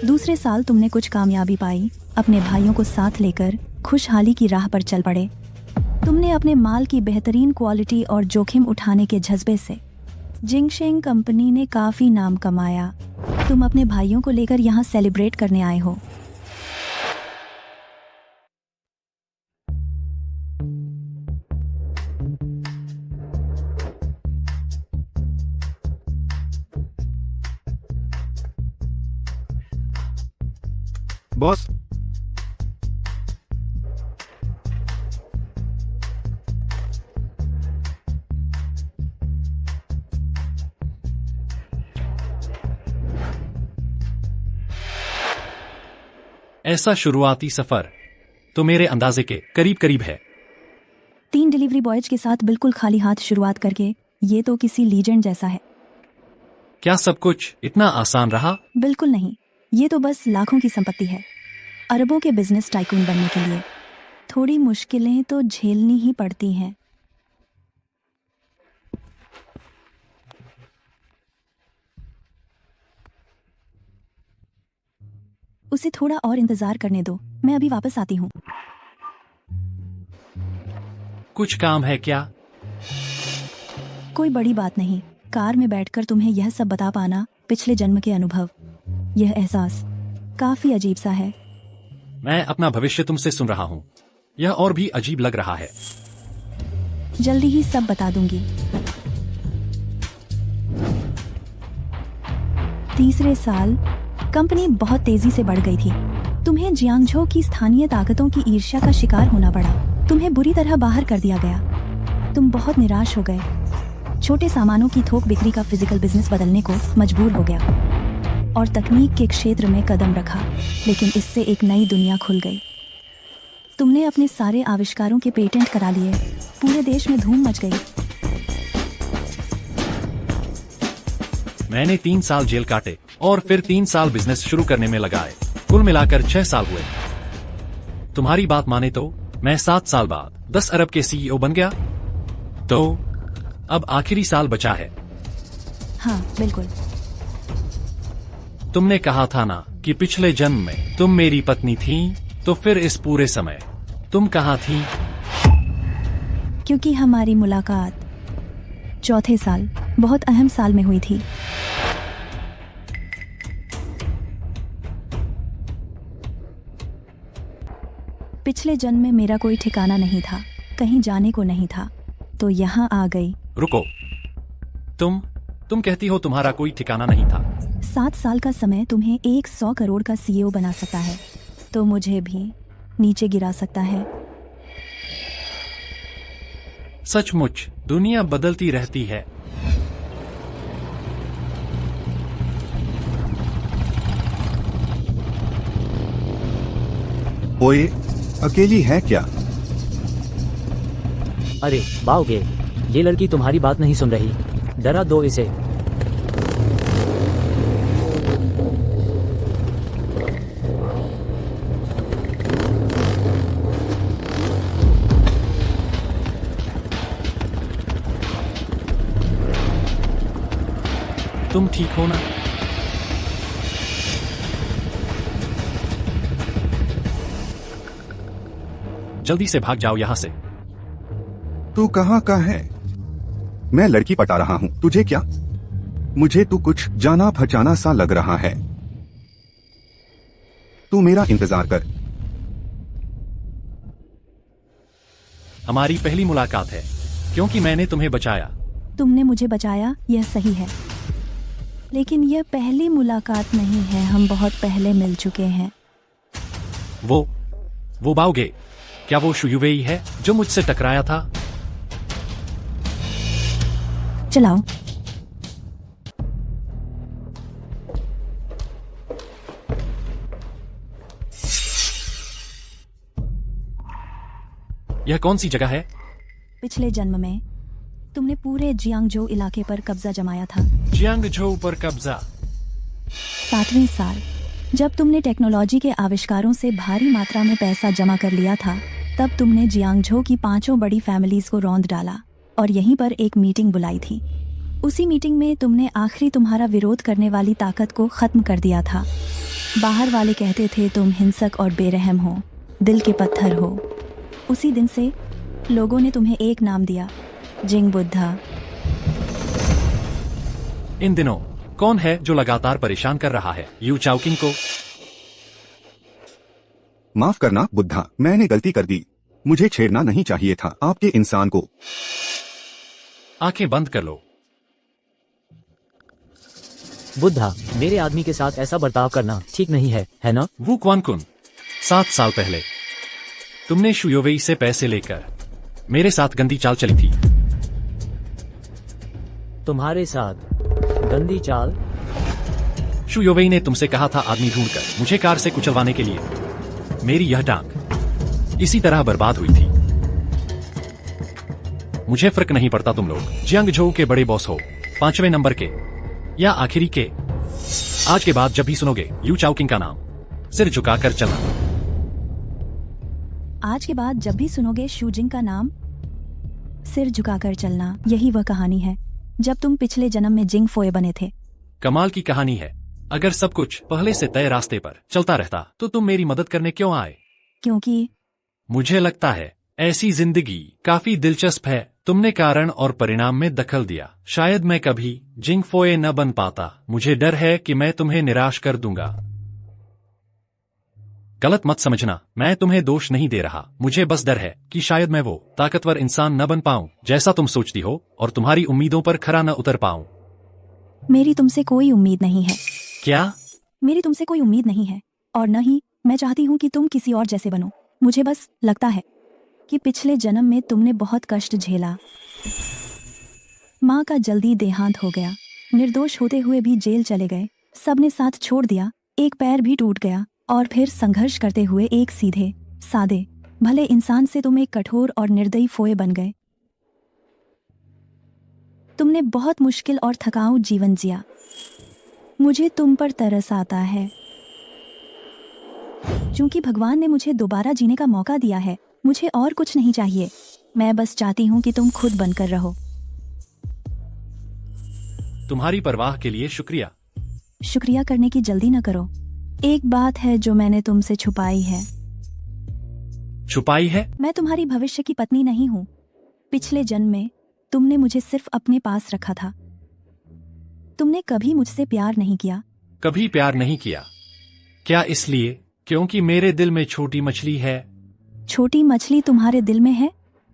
दूसरे साल तुमने कुछ कामयाबी पाई, अपने भाइयों को साथ लेकर खुशहाली की राह पर चल पड़े। तुमने अपने माल की बेहतरीन क्वालिटी और जोखिम उठाने के जज्बे से जिंगशेंग कंपनी ने काफी नाम कमाया। तुम अपने भाइयों को लेकर यहाँ सेलिब्रेट करने आए हो। बॉस, ऐसा शुरुआती सफर तो मेरे अंदाजे के करीब करीब है। 3 डिलीवरी बॉयज के साथ बिल्कुल खाली हाथ शुरुआत करके ये तो किसी लीजेंड जैसा है। क्या सब कुछ इतना आसान रहा? बिल्कुल नहीं, ये तो बस लाखों की संपत्ति है। अरबों के बिजनेस टाइकून बनने के लिए थोड़ी मुश्किलें तो झेलनी ही पड़ती हैं। उसे थोड़ा और इंतजार करने दो, मैं अभी वापस आती हूँ। कुछ काम है क्या? कोई बड़ी बात नहीं, कार में बैठकर तुम्हें यह सब बता पाना पिछले जन्म के अनुभव, यह एहसास काफी अजीब सा है। मैं अपना भविष्य तुमसे सुन रहा हूँ, यह और भी अजीब लग रहा है। जल्दी ही सब बता दूंगी। तीसरे साल कंपनी बहुत तेजी से बढ़ गई थी। तुम्हें जियांगझो की स्थानीय ताकतों की ईर्ष्या का शिकार होना पड़ा। तुम्हें बुरी तरह बाहर कर दिया गया। तुम बहुत निराश हो गए। छोटे सामानों की थोक बिक्री का फिजिकल बिजनेस बदलने को मजबूर हो गया और तकनीक के क्षेत्र में कदम रखा, लेकिन इससे एक नई दुनिया खुल गई। तुमने अपने सारे आविष्कारों के पेटेंट करा लिए। पूरे देश में धूम मच गई। मैंने 3 साल जेल काटे और फिर 3 साल बिजनेस शुरू करने में लगाए। कुल मिलाकर 6 साल हुए। तुम्हारी बात माने तो मैं 7 साल बाद 10 अरब के सीईओ बन गया। तो अब आखिरी साल बचा है। हाँ बिल्कुल। तुमने कहा था ना कि पिछले जन्म में तुम मेरी पत्नी थी, तो फिर इस पूरे समय तुम कहाँ थी? क्योंकि हमारी मुलाकात चौथे साल, बहुत अहम साल में हुई थी। पिछले जन्म में मेरा कोई ठिकाना नहीं था, कहीं जाने को नहीं था, तो यहाँ आ गई। रुको, तुम कहती हो तुम्हारा कोई ठिकाना नहीं था। 7 साल का समय तुम्हें 100 करोड़ का सीईओ बना सकता है, तो मुझे भी नीचे गिरा सकता है। सचमुच दुनिया बदलती रहती है। ओए, अकेली है क्या? अरे बाओगे, ये लड़की तुम्हारी बात नहीं सुन रही, डरा दो इसे। तुम ठीक हो ना? जल्दी से भाग जाओ यहाँ से। तू कहाँ का है? मैं लड़की पटा रहा हूँ, तुझे क्या? मुझे तू कुछ जाना पहचाना सा लग रहा है। तू मेरा इंतजार कर। हमारी पहली मुलाकात है, क्योंकि मैंने तुम्हें बचाया। तुमने मुझे बचाया, यह सही है, लेकिन यह पहली मुलाकात नहीं है, हम बहुत पहले मिल चुके हैं। वो बाओगे, क्या वो शुयुवेई है जो मुझसे टकराया था? चलाओ। यह कौन सी जगह है? पिछले जन्म में तुमने पूरे जियांगजो इलाके पर कब्जा जमाया था। जियांगजो पर कब्जा? 7वें साल जब तुमने टेक्नोलॉजी के आविष्कारों से भारी मात्रा में पैसा जमा कर लिया था, तब तुमने जियांगजो की 5 बड़ी फैमिलीज को रौंद डाला और यहीं पर एक मीटिंग बुलाई थी। उसी मीटिंग में तुमने आखिरी तुम्हारा विरोध करने वाली ताकत को खत्म कर दिया था। बाहर वाले कहते थे तुम हिंसक और बेरहम हो, दिल के पत्थर हो। उसी दिन से लोगों ने तुम्हें एक नाम दिया, जिंग बुद्धा। इन दिनों कौन है जो लगातार परेशान कर रहा है यू चाओकिंग को? माफ करना बुद्धा, मैंने गलती कर दी। मुझे छेड़ना नहीं चाहिए था आपके इंसान को। आंखें बंद कर लो। बुद्धा, मेरे आदमी के साथ ऐसा बर्ताव करना ठीक नहीं है ना? वू क्वानकुन, 7 साल पहले तुमने शुयोवेई से पैसे लेकर मेरे साथ गंदी चाल चली थी। तुम्हारे साथ गंदी चाल? शुयोवेई ने तुमसे कहा था आदमी ढूंढकर मुझे कार से कुचलवाने के लिए। मेरी यह टांग इसी तरह बर्बाद हुई थी। मुझे फर्क नहीं पड़ता तुम लोग जियांगजो के बड़े बॉस हो, 5वें नंबर के या आखिरी के। आज के बाद जब भी सुनोगे यू चाओकिंग का नाम, सिर झुकाकर चलना। आज के बाद जब भी सुनोगे शूजिंग का नाम, सिर झुकाकर चलना। यही वह कहानी है जब तुम पिछले जन्म में जिंग फोए बने थे। कमाल की कहानी है। अगर सब कुछ पहले से तय रास्ते पर चलता रहता तो तुम मेरी मदद करने क्यों आए? क्योंकि मुझे लगता है ऐसी जिंदगी काफी दिलचस्प है। तुमने कारण और परिणाम में दखल दिया। शायद मैं कभी जिंग फोए न बन पाता। मुझे डर है कि मैं तुम्हें निराश कर दूंगा। गलत मत समझना, मैं तुम्हें दोष नहीं दे रहा। मुझे बस डर है कि शायद मैं वो ताकतवर इंसान न बन पाऊं जैसा तुम सोचती हो और तुम्हारी उम्मीदों पर खरा न उतर पाऊं। मेरी तुमसे कोई उम्मीद नहीं है। क्या? मेरी तुमसे कोई उम्मीद नहीं है और न ही मैं चाहती हूँ कि तुम किसी और जैसे बनो। मुझे बस लगता है कि पिछले जन्म में तुमने बहुत कष्ट झेला। माँ का जल्दी देहांत हो गया, निर्दोष होते हुए भी जेल चले गए, सबने साथ छोड़ दिया, एक पैर भी टूट गया और फिर संघर्ष करते हुए एक सीधे सादे भले इंसान से तुम एक कठोर और निर्दयी फोए बन गए। तुमने बहुत मुश्किल और थकाऊ जीवन जिया। मुझे तुम पर तरस आता है। क्योंकि भगवान ने मुझे दोबारा जीने का मौका दिया है, मुझे और कुछ नहीं चाहिए। मैं बस चाहती हूँ कि तुम खुद बनकर रहो। तुम्हारी परवाह के लिए शुक्रिया। शुक्रिया करने की जल्दी न करो। एक बात है जो मैंने तुमसे छुपाई है। छुपाई है? मैं तुम्हारी भविष्य की पत्नी नहीं हूँ। पिछले जन्म में तुमने मुझे सिर्फ अपने पास रखा था। तुमने कभी मुझसे प्यार नहीं किया। कभी प्यार नहीं किया? क्या इसलिए क्योंकि मेरे दिल में छोटी मछली है? छोटी मछली तुम्हारे दिल में है,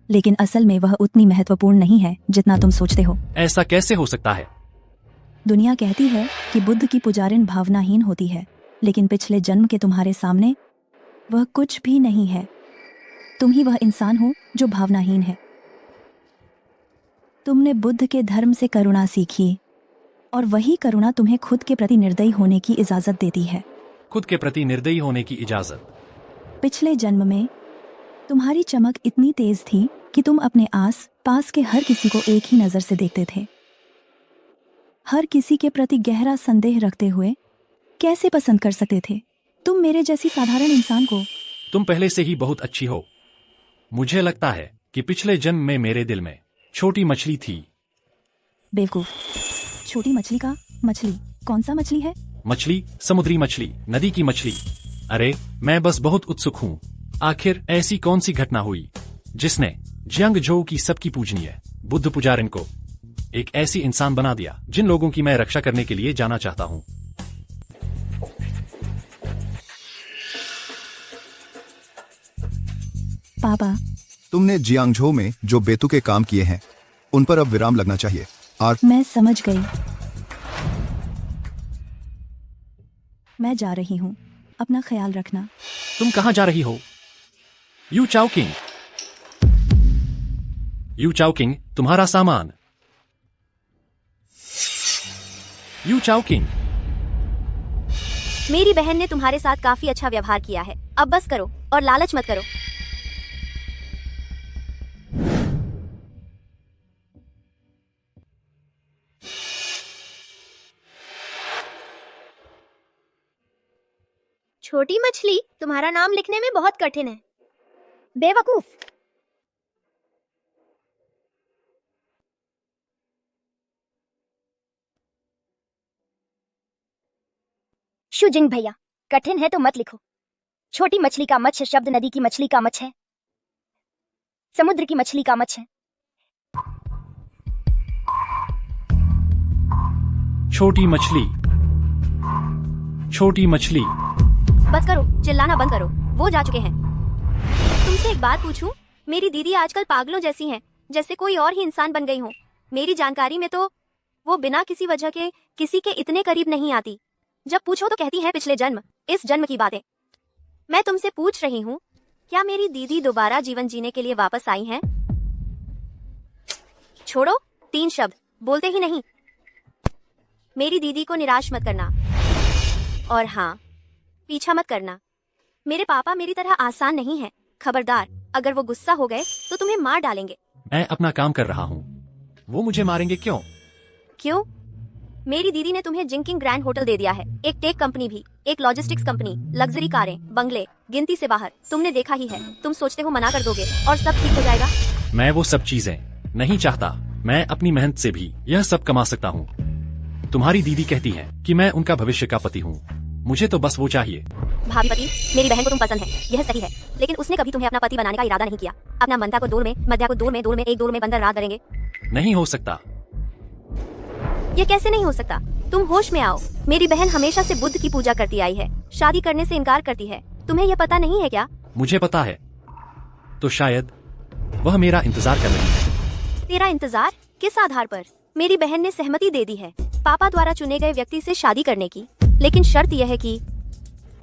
लेकिन असल में वह उतनी महत्वपूर्ण नहीं है जितना तुम सोचते हो। ऐसा कैसे हो सकता है? दुनिया कहती है कि बुद्ध की पुजारिन भावनाहीन होती है, लेकिन पिछले जन्म के तुम्हारे सामने वह कुछ भी नहीं है। तुम ही वह इंसान हो जो भावनाहीन है। तुमने बुद्ध के धर्म से करुणा सीखी और वही करुणा तुम्हें खुद के प्रति निर्दयी होने की इजाजत देती है। खुद के प्रति निर्दयी होने की इजाजत? पिछले जन्म में तुम्हारी चमक इतनी तेज थी कि तुम अपने आस पास के हर किसी को एक ही नजर से देखते थे। हर किसी के प्रति गहरा संदेह रखते हुए कैसे पसंद कर सकते थे तुम मेरे जैसी साधारण इंसान को? तुम पहले से ही बहुत अच्छी हो। मुझे लगता है कि पिछले जन्म में मेरे दिल में छोटी मछली थी। बेवकूफ। छोटी मछली का मछली? कौन सा मछली है? मछली, समुद्री मछली, नदी की मछली। अरे मैं बस बहुत उत्सुक हूँ। आखिर ऐसी कौन सी घटना हुई जिसने जियांगजो की सबकी पूजनीय बुद्ध पुजारिन को एक ऐसी इंसान बना दिया जिन लोगों की मैं रक्षा करने के लिए जाना चाहता हूँ? पापा, तुमने जियांगजो में जो बेतुके काम किए हैं उन पर अब विराम लगना चाहिए। मैं समझ गई। मैं जा रही हूँ, अपना ख्याल रखना। तुम कहाँ जा रही हो? यू चाओकिंग। यू चाओकिंग, तुम्हारा सामान। यू चाओकिंग। मेरी बहन ने तुम्हारे साथ काफी अच्छा व्यवहार किया है, अब बस करो और लालच मत करो। छोटी मछली, तुम्हारा नाम लिखने में बहुत कठिन है। बेवकूफ। शुजिंग भैया, कठिन है तो मत लिखो। छोटी मछली का मत्स्य शब्द नदी की मछली का मत्स्य है, समुद्र की मछली का मत्स्य है। छोटी मछली, छोटी मछली। बस करो, चिल्लाना बंद करो, वो जा चुके हैं। तुमसे एक बात पूछूं? मेरी दीदी आजकल पागलों जैसी हैं, जैसे कोई और ही इंसान बन गई हो। मेरी जानकारी में तो वो बिना किसी वजह के किसी के इतने करीब नहीं आती। जब पूछो तो कहती है पिछले जन्म, इस जन्म की बातें। मैं तुमसे पूछ रही हूँ, क्या मेरी दीदी दोबारा जीवन जीने के लिए वापस आई हैं? छोड़ो, 3 शब्द बोलते ही नहीं। मेरी दीदी को निराश मत करना, और हाँ, पीछा मत करना। मेरे पापा मेरी तरह आसान नहीं है। खबरदार, अगर वो गुस्सा हो गए तो तुम्हें मार डालेंगे। मैं अपना काम कर रहा हूँ, वो मुझे मारेंगे क्यों? क्यों? मेरी दीदी ने तुम्हें जिंकिंग ग्रैंड होटल दे दिया है, एक टेक कंपनी भी, एक लॉजिस्टिक्स कंपनी, लग्जरी कारें, बंगले, गिनती से बाहर। तुमने देखा ही है। तुम सोचते हो मना कर दोगे और सब ठीक हो जाएगा? मैं वो सब चीजें नहीं चाहता। मैं अपनी मेहनत से भी यह सब कमा सकता हूँ। तुम्हारी दीदी कहती है कि मैं उनका भविष्य का पति हूँ। मुझे तो बस वो चाहिए। भाभी पति, मेरी बहन को तुम पसंद है, यह सही है, लेकिन उसने कभी तुम्हें अपना पति बनाने का इरादा नहीं किया। अपना मंदा को डोल में, मध्या को डोल में, डोल में एक डोल में बंदर रात करेंगे। नहीं हो सकता। ये कैसे नहीं हो सकता? तुम होश में आओ। मेरी बहन हमेशा से बुद्ध की पूजा करती आई है, शादी करने से इनकार करती है। तुम्हें यह पता नहीं है क्या? मुझे पता है, तो शायद वह मेरा इंतजार कर रही है। तेरा इंतजार? किस आधार पर? मेरी बहन ने सहमति दे दी है पापा द्वारा चुने गए व्यक्ति से शादी करने की, लेकिन शर्त यह है कि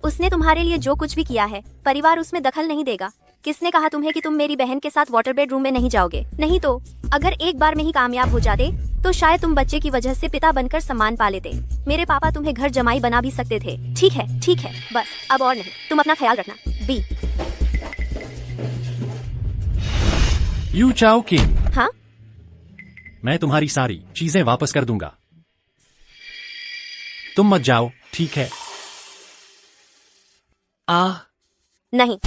उसने तुम्हारे लिए जो कुछ भी किया है, परिवार उसमें दखल नहीं देगा। किसने कहा तुम्हें कि तुम मेरी बहन के साथ वाटर बेडरूम में नहीं जाओगे? नहीं तो अगर एक बार में ही कामयाब हो जाते तो शायद तुम बच्चे की वजह से पिता बनकर सम्मान पा लेते। मेरे पापा तुम्हें घर जमाई बना भी सकते थे। ठीक है, बस अब और नहीं। तुम अपना ख्याल रखना। बी। यू चाओ किंग। हाँ? मैं तुम्हारी सारी चीजें वापस कर दूंगा। तुम मत जाओ, ठीक है? नहीं।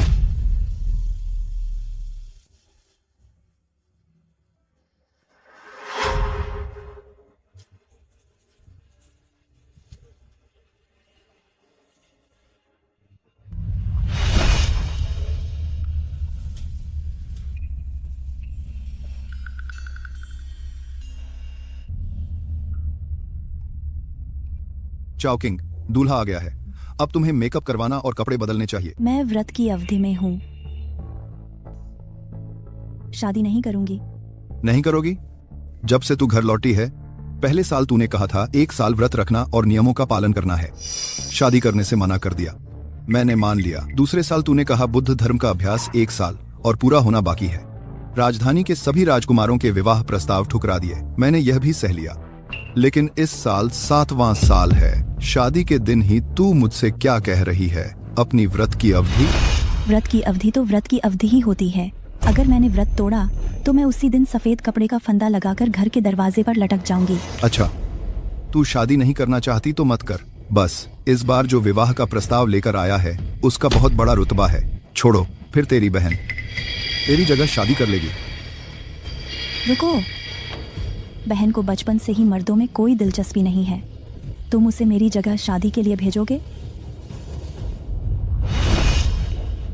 चाओकिंग, दूल्हा आ गया है। अब तुम्हें मेकअप करवाना और कपड़े बदलने चाहिए। मैं व्रत की अवधि में हूँ, शादी नहीं करूंगी। नहीं करोगी? जब से तू घर लौटी है, पहले साल तूने कहा था 1 साल व्रत रखना और नियमों का पालन करना है। शादी करने से मना कर दिया, मैंने मान लिया। दूसरे साल तूने कहा बुद्ध धर्म का अभ्यास 1 साल और पूरा होना बाकी है। राजधानी के सभी राजकुमारों के विवाह प्रस्ताव ठुकरा दिए, मैंने यह भी सह लिया। लेकिन इस साल 7वां साल है। शादी के दिन ही तू मुझसे क्या कह रही है? अपनी व्रत की अवधि? व्रत की अवधि तो व्रत की अवधि ही होती है। अगर मैंने व्रत तोड़ा तो मैं उसी दिन सफेद कपड़े का फंदा लगाकर घर के दरवाजे पर लटक जाऊंगी। अच्छा, तू शादी नहीं करना चाहती तो मत कर। बस इस बार जो विवाह का प्रस्ताव लेकर आया है उसका बहुत बड़ा रुतबा है। छोड़ो, फिर तेरी बहन तेरी जगह शादी कर लेगी। रुको, बहन को बचपन से ही मर्दों में कोई दिलचस्पी नहीं है। तुम उसे मेरी जगह शादी के लिए भेजोगे?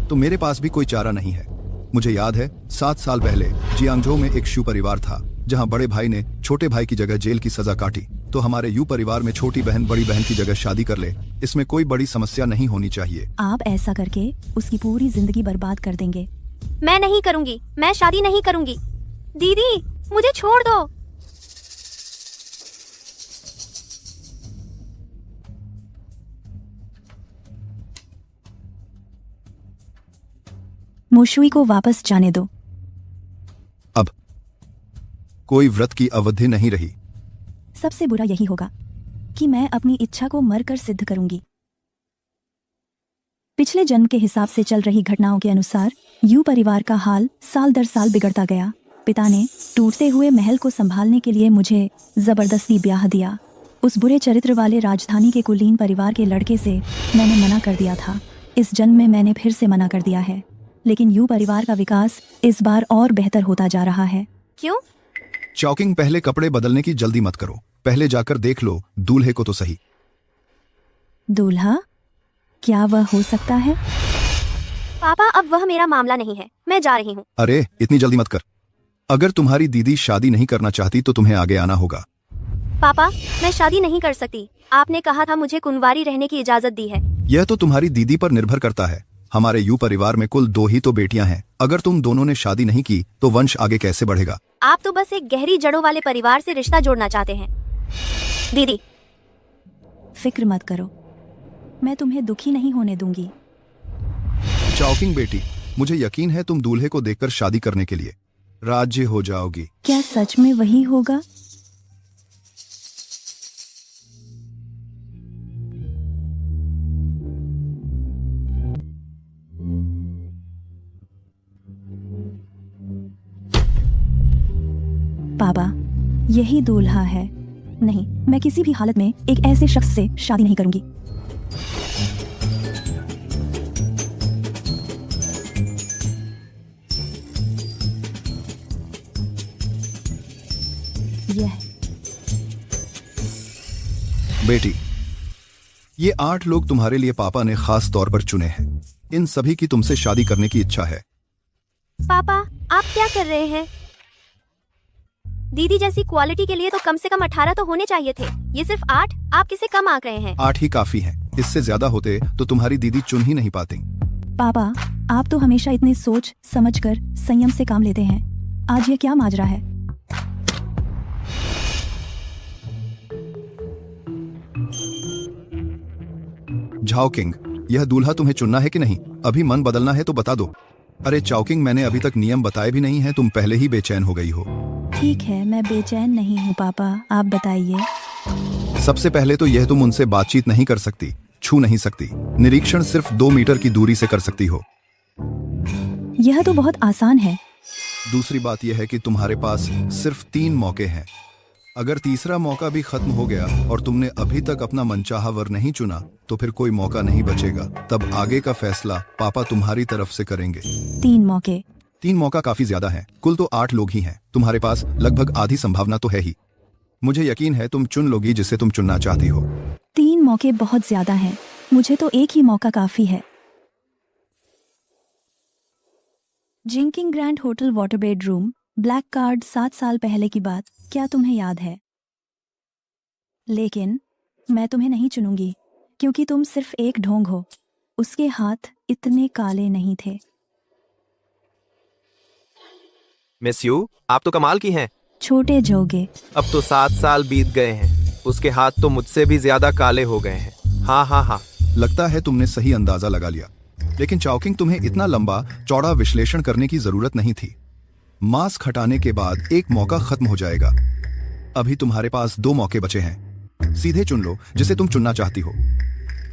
तो मेरे पास भी कोई चारा नहीं है। मुझे याद है 7 साल पहले जियांगझो में एक शू परिवार था, जहां बड़े भाई ने छोटे भाई की जगह जेल की सजा काटी। तो हमारे यू परिवार में छोटी बहन बड़ी बहन की जगह शादी कर ले, इसमें कोई बड़ी समस्या नहीं होनी चाहिए। आप ऐसा करके उसकी पूरी जिंदगी बर्बाद कर देंगे। मैं नहीं करूंगी, मैं शादी नहीं करूंगी। दीदी, मुझे छोड़ दो। मोशुई को वापस जाने दो। अब कोई व्रत की अवधि नहीं रही। सबसे बुरा यही होगा कि मैं अपनी इच्छा को मरकर सिद्ध करूंगी। पिछले जन्म के हिसाब से चल रही घटनाओं के अनुसार यू परिवार का हाल साल दर साल बिगड़ता गया। पिता ने टूटते हुए महल को संभालने के लिए मुझे जबरदस्ती ब्याह दिया। उस बुरे चरित्र वाले राजधानी के कुलीन परिवार के लड़के से मैंने मना कर दिया था। इस जन्म में मैंने फिर से मना कर दिया है, लेकिन यू परिवार का विकास इस बार और बेहतर होता जा रहा है। क्यों? चौकिंग, पहले कपड़े बदलने की जल्दी मत करो, पहले जाकर देख लो दूल्हे को तो सही। दूल्हा? क्या वह हो सकता है? पापा, अब वह मेरा मामला नहीं है, मैं जा रही हूँ। अरे इतनी जल्दी मत कर। अगर तुम्हारी दीदी शादी नहीं करना चाहती तो तुम्हें आगे आना होगा। पापा, मैं शादी नहीं कर सकती। आपने कहा था मुझे कुंवारी रहने की इजाजत दी है। यह तो तुम्हारी दीदी पर निर्भर करता है। हमारे यू परिवार में कुल 2 ही तो बेटियां हैं। अगर तुम दोनों ने शादी नहीं की तो वंश आगे कैसे बढ़ेगा? आप तो बस एक गहरी जड़ों वाले परिवार से रिश्ता जोड़ना चाहते हैं। दीदी, फिक्र मत करो, मैं तुम्हें दुखी नहीं होने दूंगी। चौकिंग बेटी, मुझे यकीन है तुम दूल्हे को देखकर शादी करने के लिए राजी हो जाओगी। क्या सच में वही होगा? पापा, यही दूल्हा है। नहीं, मैं किसी भी हालत में एक ऐसे शख्स से शादी नहीं करूंगी। यह बेटी, ये 8 लोग तुम्हारे लिए पापा ने खास तौर पर चुने हैं। इन सभी की तुमसे शादी करने की इच्छा है। पापा, आप क्या कर रहे हैं? दीदी जैसी क्वालिटी के लिए तो कम से कम 18 तो होने चाहिए थे। ये सिर्फ 8? आप किसे कम आंक रहे हैं? 8 ही काफी हैं। इससे ज्यादा होते तो तुम्हारी दीदी चुन ही नहीं पाती। पापा, आप तो हमेशा इतने सोच समझकर संयम से काम लेते हैं। आज ये क्या माजरा है? झाओकिंग, यह दूल्हा तुम्हें चुनना है कि नहीं? अभी मन बदलना है तो बता दो। अरे चाओकिंग, मैंने अभी तक नियम बताए भी नहीं हैं, तुम पहले ही बेचैन हो गई हो। ठीक है, मैं बेचैन नहीं हूँ पापा, आप बताइए। सबसे पहले तो यह तुम उनसे बातचीत नहीं कर सकती, छू नहीं सकती, निरीक्षण सिर्फ 2 मीटर की दूरी से कर सकती हो। यह तो बहुत आसान है। दूसरी बात यह है कि तुम्हारे पास सिर्फ 3 मौके हैं। अगर तीसरा मौका भी खत्म हो गया और तुमने अभी तक अपना मनचाहा वर नहीं चुना तो फिर कोई मौका नहीं बचेगा। तब आगे का फैसला पापा तुम्हारी तरफ से करेंगे। 3 मौके? 3 मौका काफी ज्यादा है। कुल तो 8 लोग ही हैं। तुम्हारे पास लगभग आधी संभावना तो है ही। मुझे यकीन है तुम चुन लोगी जिसे तुम चुनना चाहती हो। 3 मौके बहुत ज्यादा हैं। मुझे तो एक ही मौका काफी है। Jing King Grand Hotel water bedroom, black card, 7 साल पहले की बात, क्या तुम्हें याद है? लेकिन मैं तुम्हें नहीं चुनूंगी क्योंकि तुम सिर्फ एक ढोंग हो। उसके हाथ इतने काले नहीं थे। मिस यू, आप तो कमाल की हैं। छोटे जोगे। अब तो 7 साल बीत गए हैं। उसके हाथ तो मुझसे भी ज्यादा काले हो गए हैं। हाँ हाँ हाँ, लगता है तुमने सही अंदाजा लगा लिया। लेकिन चाओकिंग, तुम्हें इतना लंबा चौड़ा विश्लेषण करने की जरूरत नहीं थी। मास्क हटाने के बाद एक मौका खत्म हो जाएगा। अभी तुम्हारे पास 2 मौके बचे हैं। सीधे चुन लो जिसे तुम चुनना चाहती हो।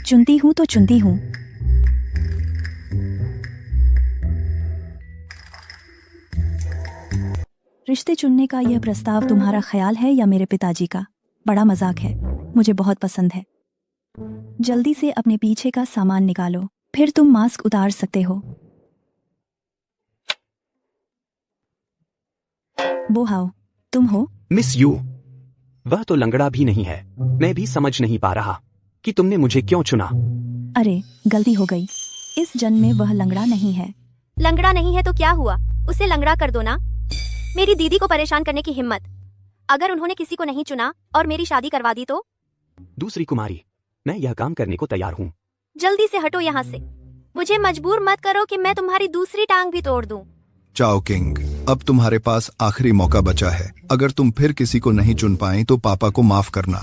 चुनती हूँ तो चुनती हूँ। रिश्ते चुनने का यह प्रस्ताव तुम्हारा ख्याल है या मेरे पिताजी का? बड़ा मजाक है, मुझे बहुत पसंद है। जल्दी से अपने पीछे का सामान निकालो, फिर तुम मास्क उतार सकते हो। बोहाओ, तुम हो? मिस यू, वह तो लंगड़ा भी नहीं है। मैं भी समझ नहीं पा रहा कि तुमने मुझे क्यों चुना। अरे गलती हो गई। इस जन्म में वह लंगड़ा नहीं है। लंगड़ा नहीं है तो क्या हुआ? उसे लंगड़ा कर दो ना। मेरी दीदी को परेशान करने की हिम्मत। अगर उन्होंने किसी को नहीं चुना और मेरी शादी करवा दी तो? दूसरी कुमारी, मैं यह काम करने को तैयार हूँ। जल्दी से हटो यहाँ से। मुझे मजबूर मत करो कि मैं तुम्हारी दूसरी टांग भी तोड़ दूं। चाओकिंग, अब तुम्हारे पास आखिरी मौका बचा है। अगर तुम फिर किसी को नहीं चुन पाए तो पापा को माफ करना।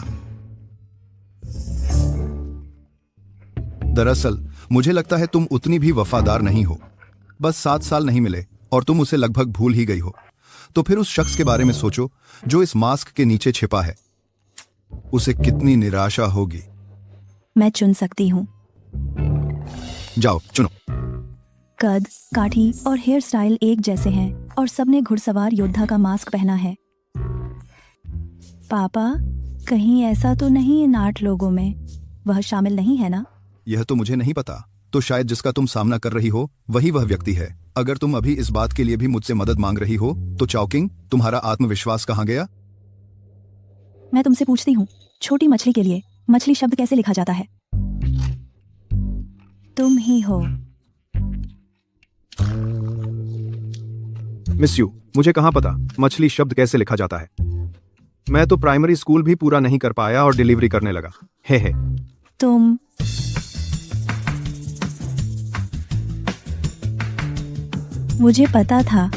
दरअसल मुझे लगता है तुम उतनी भी वफादार नहीं हो। बस 7 साल नहीं मिले और तुम उसे लगभग भूल ही गई हो। तो फिर उस शख्स के बारे में सोचो जो इस मास्क के नीचे छिपा है। उसे कितनी निराशा होगी। मैं चुन सकती हूँ। जाओ चुनो। कद, काठी और हेयर स्टाइल एक जैसे हैं और सबने घुड़सवार योद्धा का मास्क पहना है। पापा, कहीं ऐसा तो नहीं इन 8 लोगों में वह शामिल नहीं है ना? यह तो मुझे नहीं पता। तो शायद जिसका तुम सामना कर रही हो वही वह व्यक्ति है। अगर तुम अभी इस बात के लिए भी मुझसे मदद मांग रही हो तो चाओकिंग, तुम्हारा आत्मविश्वास कहाँ गया? मैं तुमसे पूछती हूँ, छोटी मछली के लिए मछली शब्द कैसे लिखा जाता है? तुम ही हो। मिस यू, मुझे कहाँ पता मछली शब्द कैसे लिखा जाता है। मैं तो प्राइमरी स्कूल भी पूरा नहीं कर पाया और डिलीवरी करने लगा। हे। तुम मुझे पता था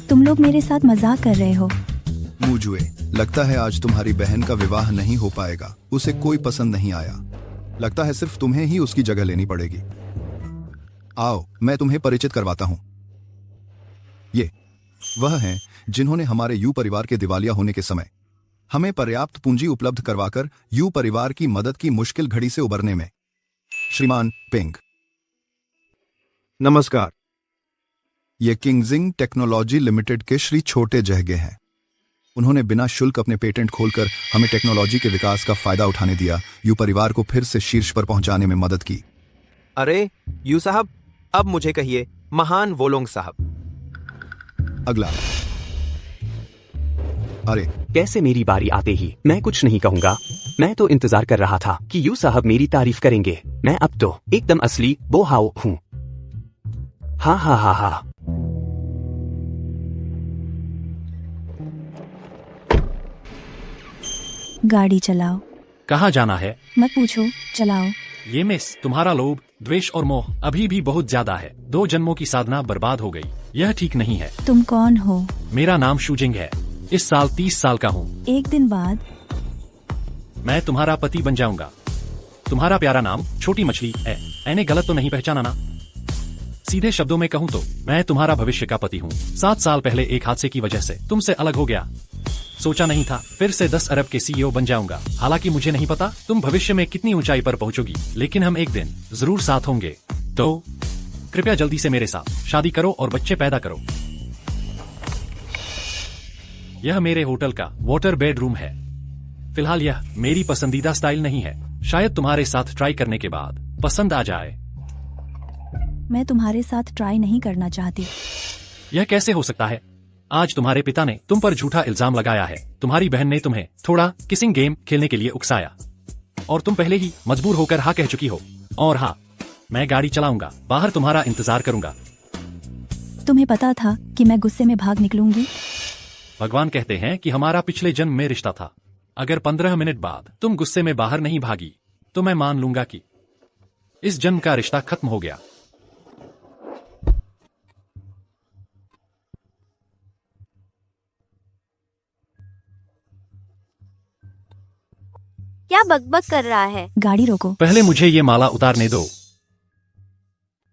तुम लोग मेरे साथ मजाक कर रहे हो। मुझे लगता है आज तुम्हारी बहन का विवाह नहीं हो पाएगा। उसे कोई पसंद नहीं आया। लगता है सिर्फ तुम्हें ही उसकी जगह लेनी पड़ेगी। आओ मैं तुम्हें परिचित करवाता हूं। ये वह हैं जिन्होंने हमारे यू परिवार के दिवालिया होने के समय हमें पर्याप्त पूंजी उपलब्ध करवाकर यू परिवार की मदद की मुश्किल घड़ी से उबरने में। श्रीमान पिंग। नमस्कार। ये किंगजिंग टेक्नोलॉजी लिमिटेड के श्री छोटे जहगे हैं। उन्होंने बिना शुल्क अपने पेटेंट खोलकर हमें टेक्नोलॉजी के विकास का फायदा उठाने दिया, यू परिवार को फिर से शीर्ष पर पहुंचाने में मदद की। अरे यू साहब, अब मुझे कहिए महान वोलोंग साहब। अगला। अरे कैसे मेरी बारी आते ही मैं कुछ नहीं कहूंगा। मैं तो इंतजार कर रहा था कि यू साहब मेरी तारीफ करेंगे। मैं अब तो एकदम असली बोहाओ हूँ। हाँ हाँ हाँ हाँ। गाड़ी चलाओ। कहाँ जाना है? मत पूछो, चलाओ। ये मिस, तुम्हारा लोभ, द्वेष और मोह अभी भी बहुत ज्यादा है। 2 जन्मों की साधना बर्बाद हो गई। यह ठीक नहीं है। तुम कौन हो? मेरा नाम शूजिंग है। इस साल 30 साल का हूँ। एक दिन बाद मैं तुम्हारा पति बन जाऊंगा। तुम्हारा प्यारा नाम छोटी मछली है। मैंने गलत तो नहीं पहचाना ना? सीधे शब्दों में कहूँ तो मैं तुम्हारा भविष्य का पति हूँ। 7 साल पहले एक हादसे की वजह से तुमसे अलग हो गया। सोचा नहीं था फिर से 10 अरब के CEO बन जाऊंगा। हालांकि मुझे नहीं पता तुम भविष्य में कितनी ऊंचाई पर पहुंचोगी, लेकिन हम एक दिन जरूर साथ होंगे। तो कृपया जल्दी से मेरे साथ शादी करो और बच्चे पैदा करो। यह मेरे होटल का वाटर बेडरूम है। फिलहाल यह मेरी पसंदीदा स्टाइल नहीं है। शायद तुम्हारे साथ ट्राई करने के बाद पसंद आ जाए। मैं तुम्हारे साथ ट्राई नहीं करना चाहती। यह कैसे हो सकता है? आज तुम्हारे पिता ने तुम पर झूठा इल्जाम लगाया है। तुम्हारी बहन ने तुम्हें थोड़ा किसिंग गेम खेलने के लिए उकसाया और तुम पहले ही मजबूर होकर हाँ कह चुकी हो। और हाँ, मैं गाड़ी चलाऊंगा, बाहर तुम्हारा इंतजार करूंगा। तुम्हें पता था कि मैं गुस्से में भाग निकलूंगी? भगवान कहते हैं कि हमारा पिछले जन्म में रिश्ता था। अगर 15 मिनट बाद तुम गुस्से में बाहर नहीं भागी तो मैं मान लूंगा कि इस जन्म का रिश्ता खत्म हो गया। क्या बकबक कर रहा है? गाड़ी रोको। पहले मुझे ये माला उतारने दो।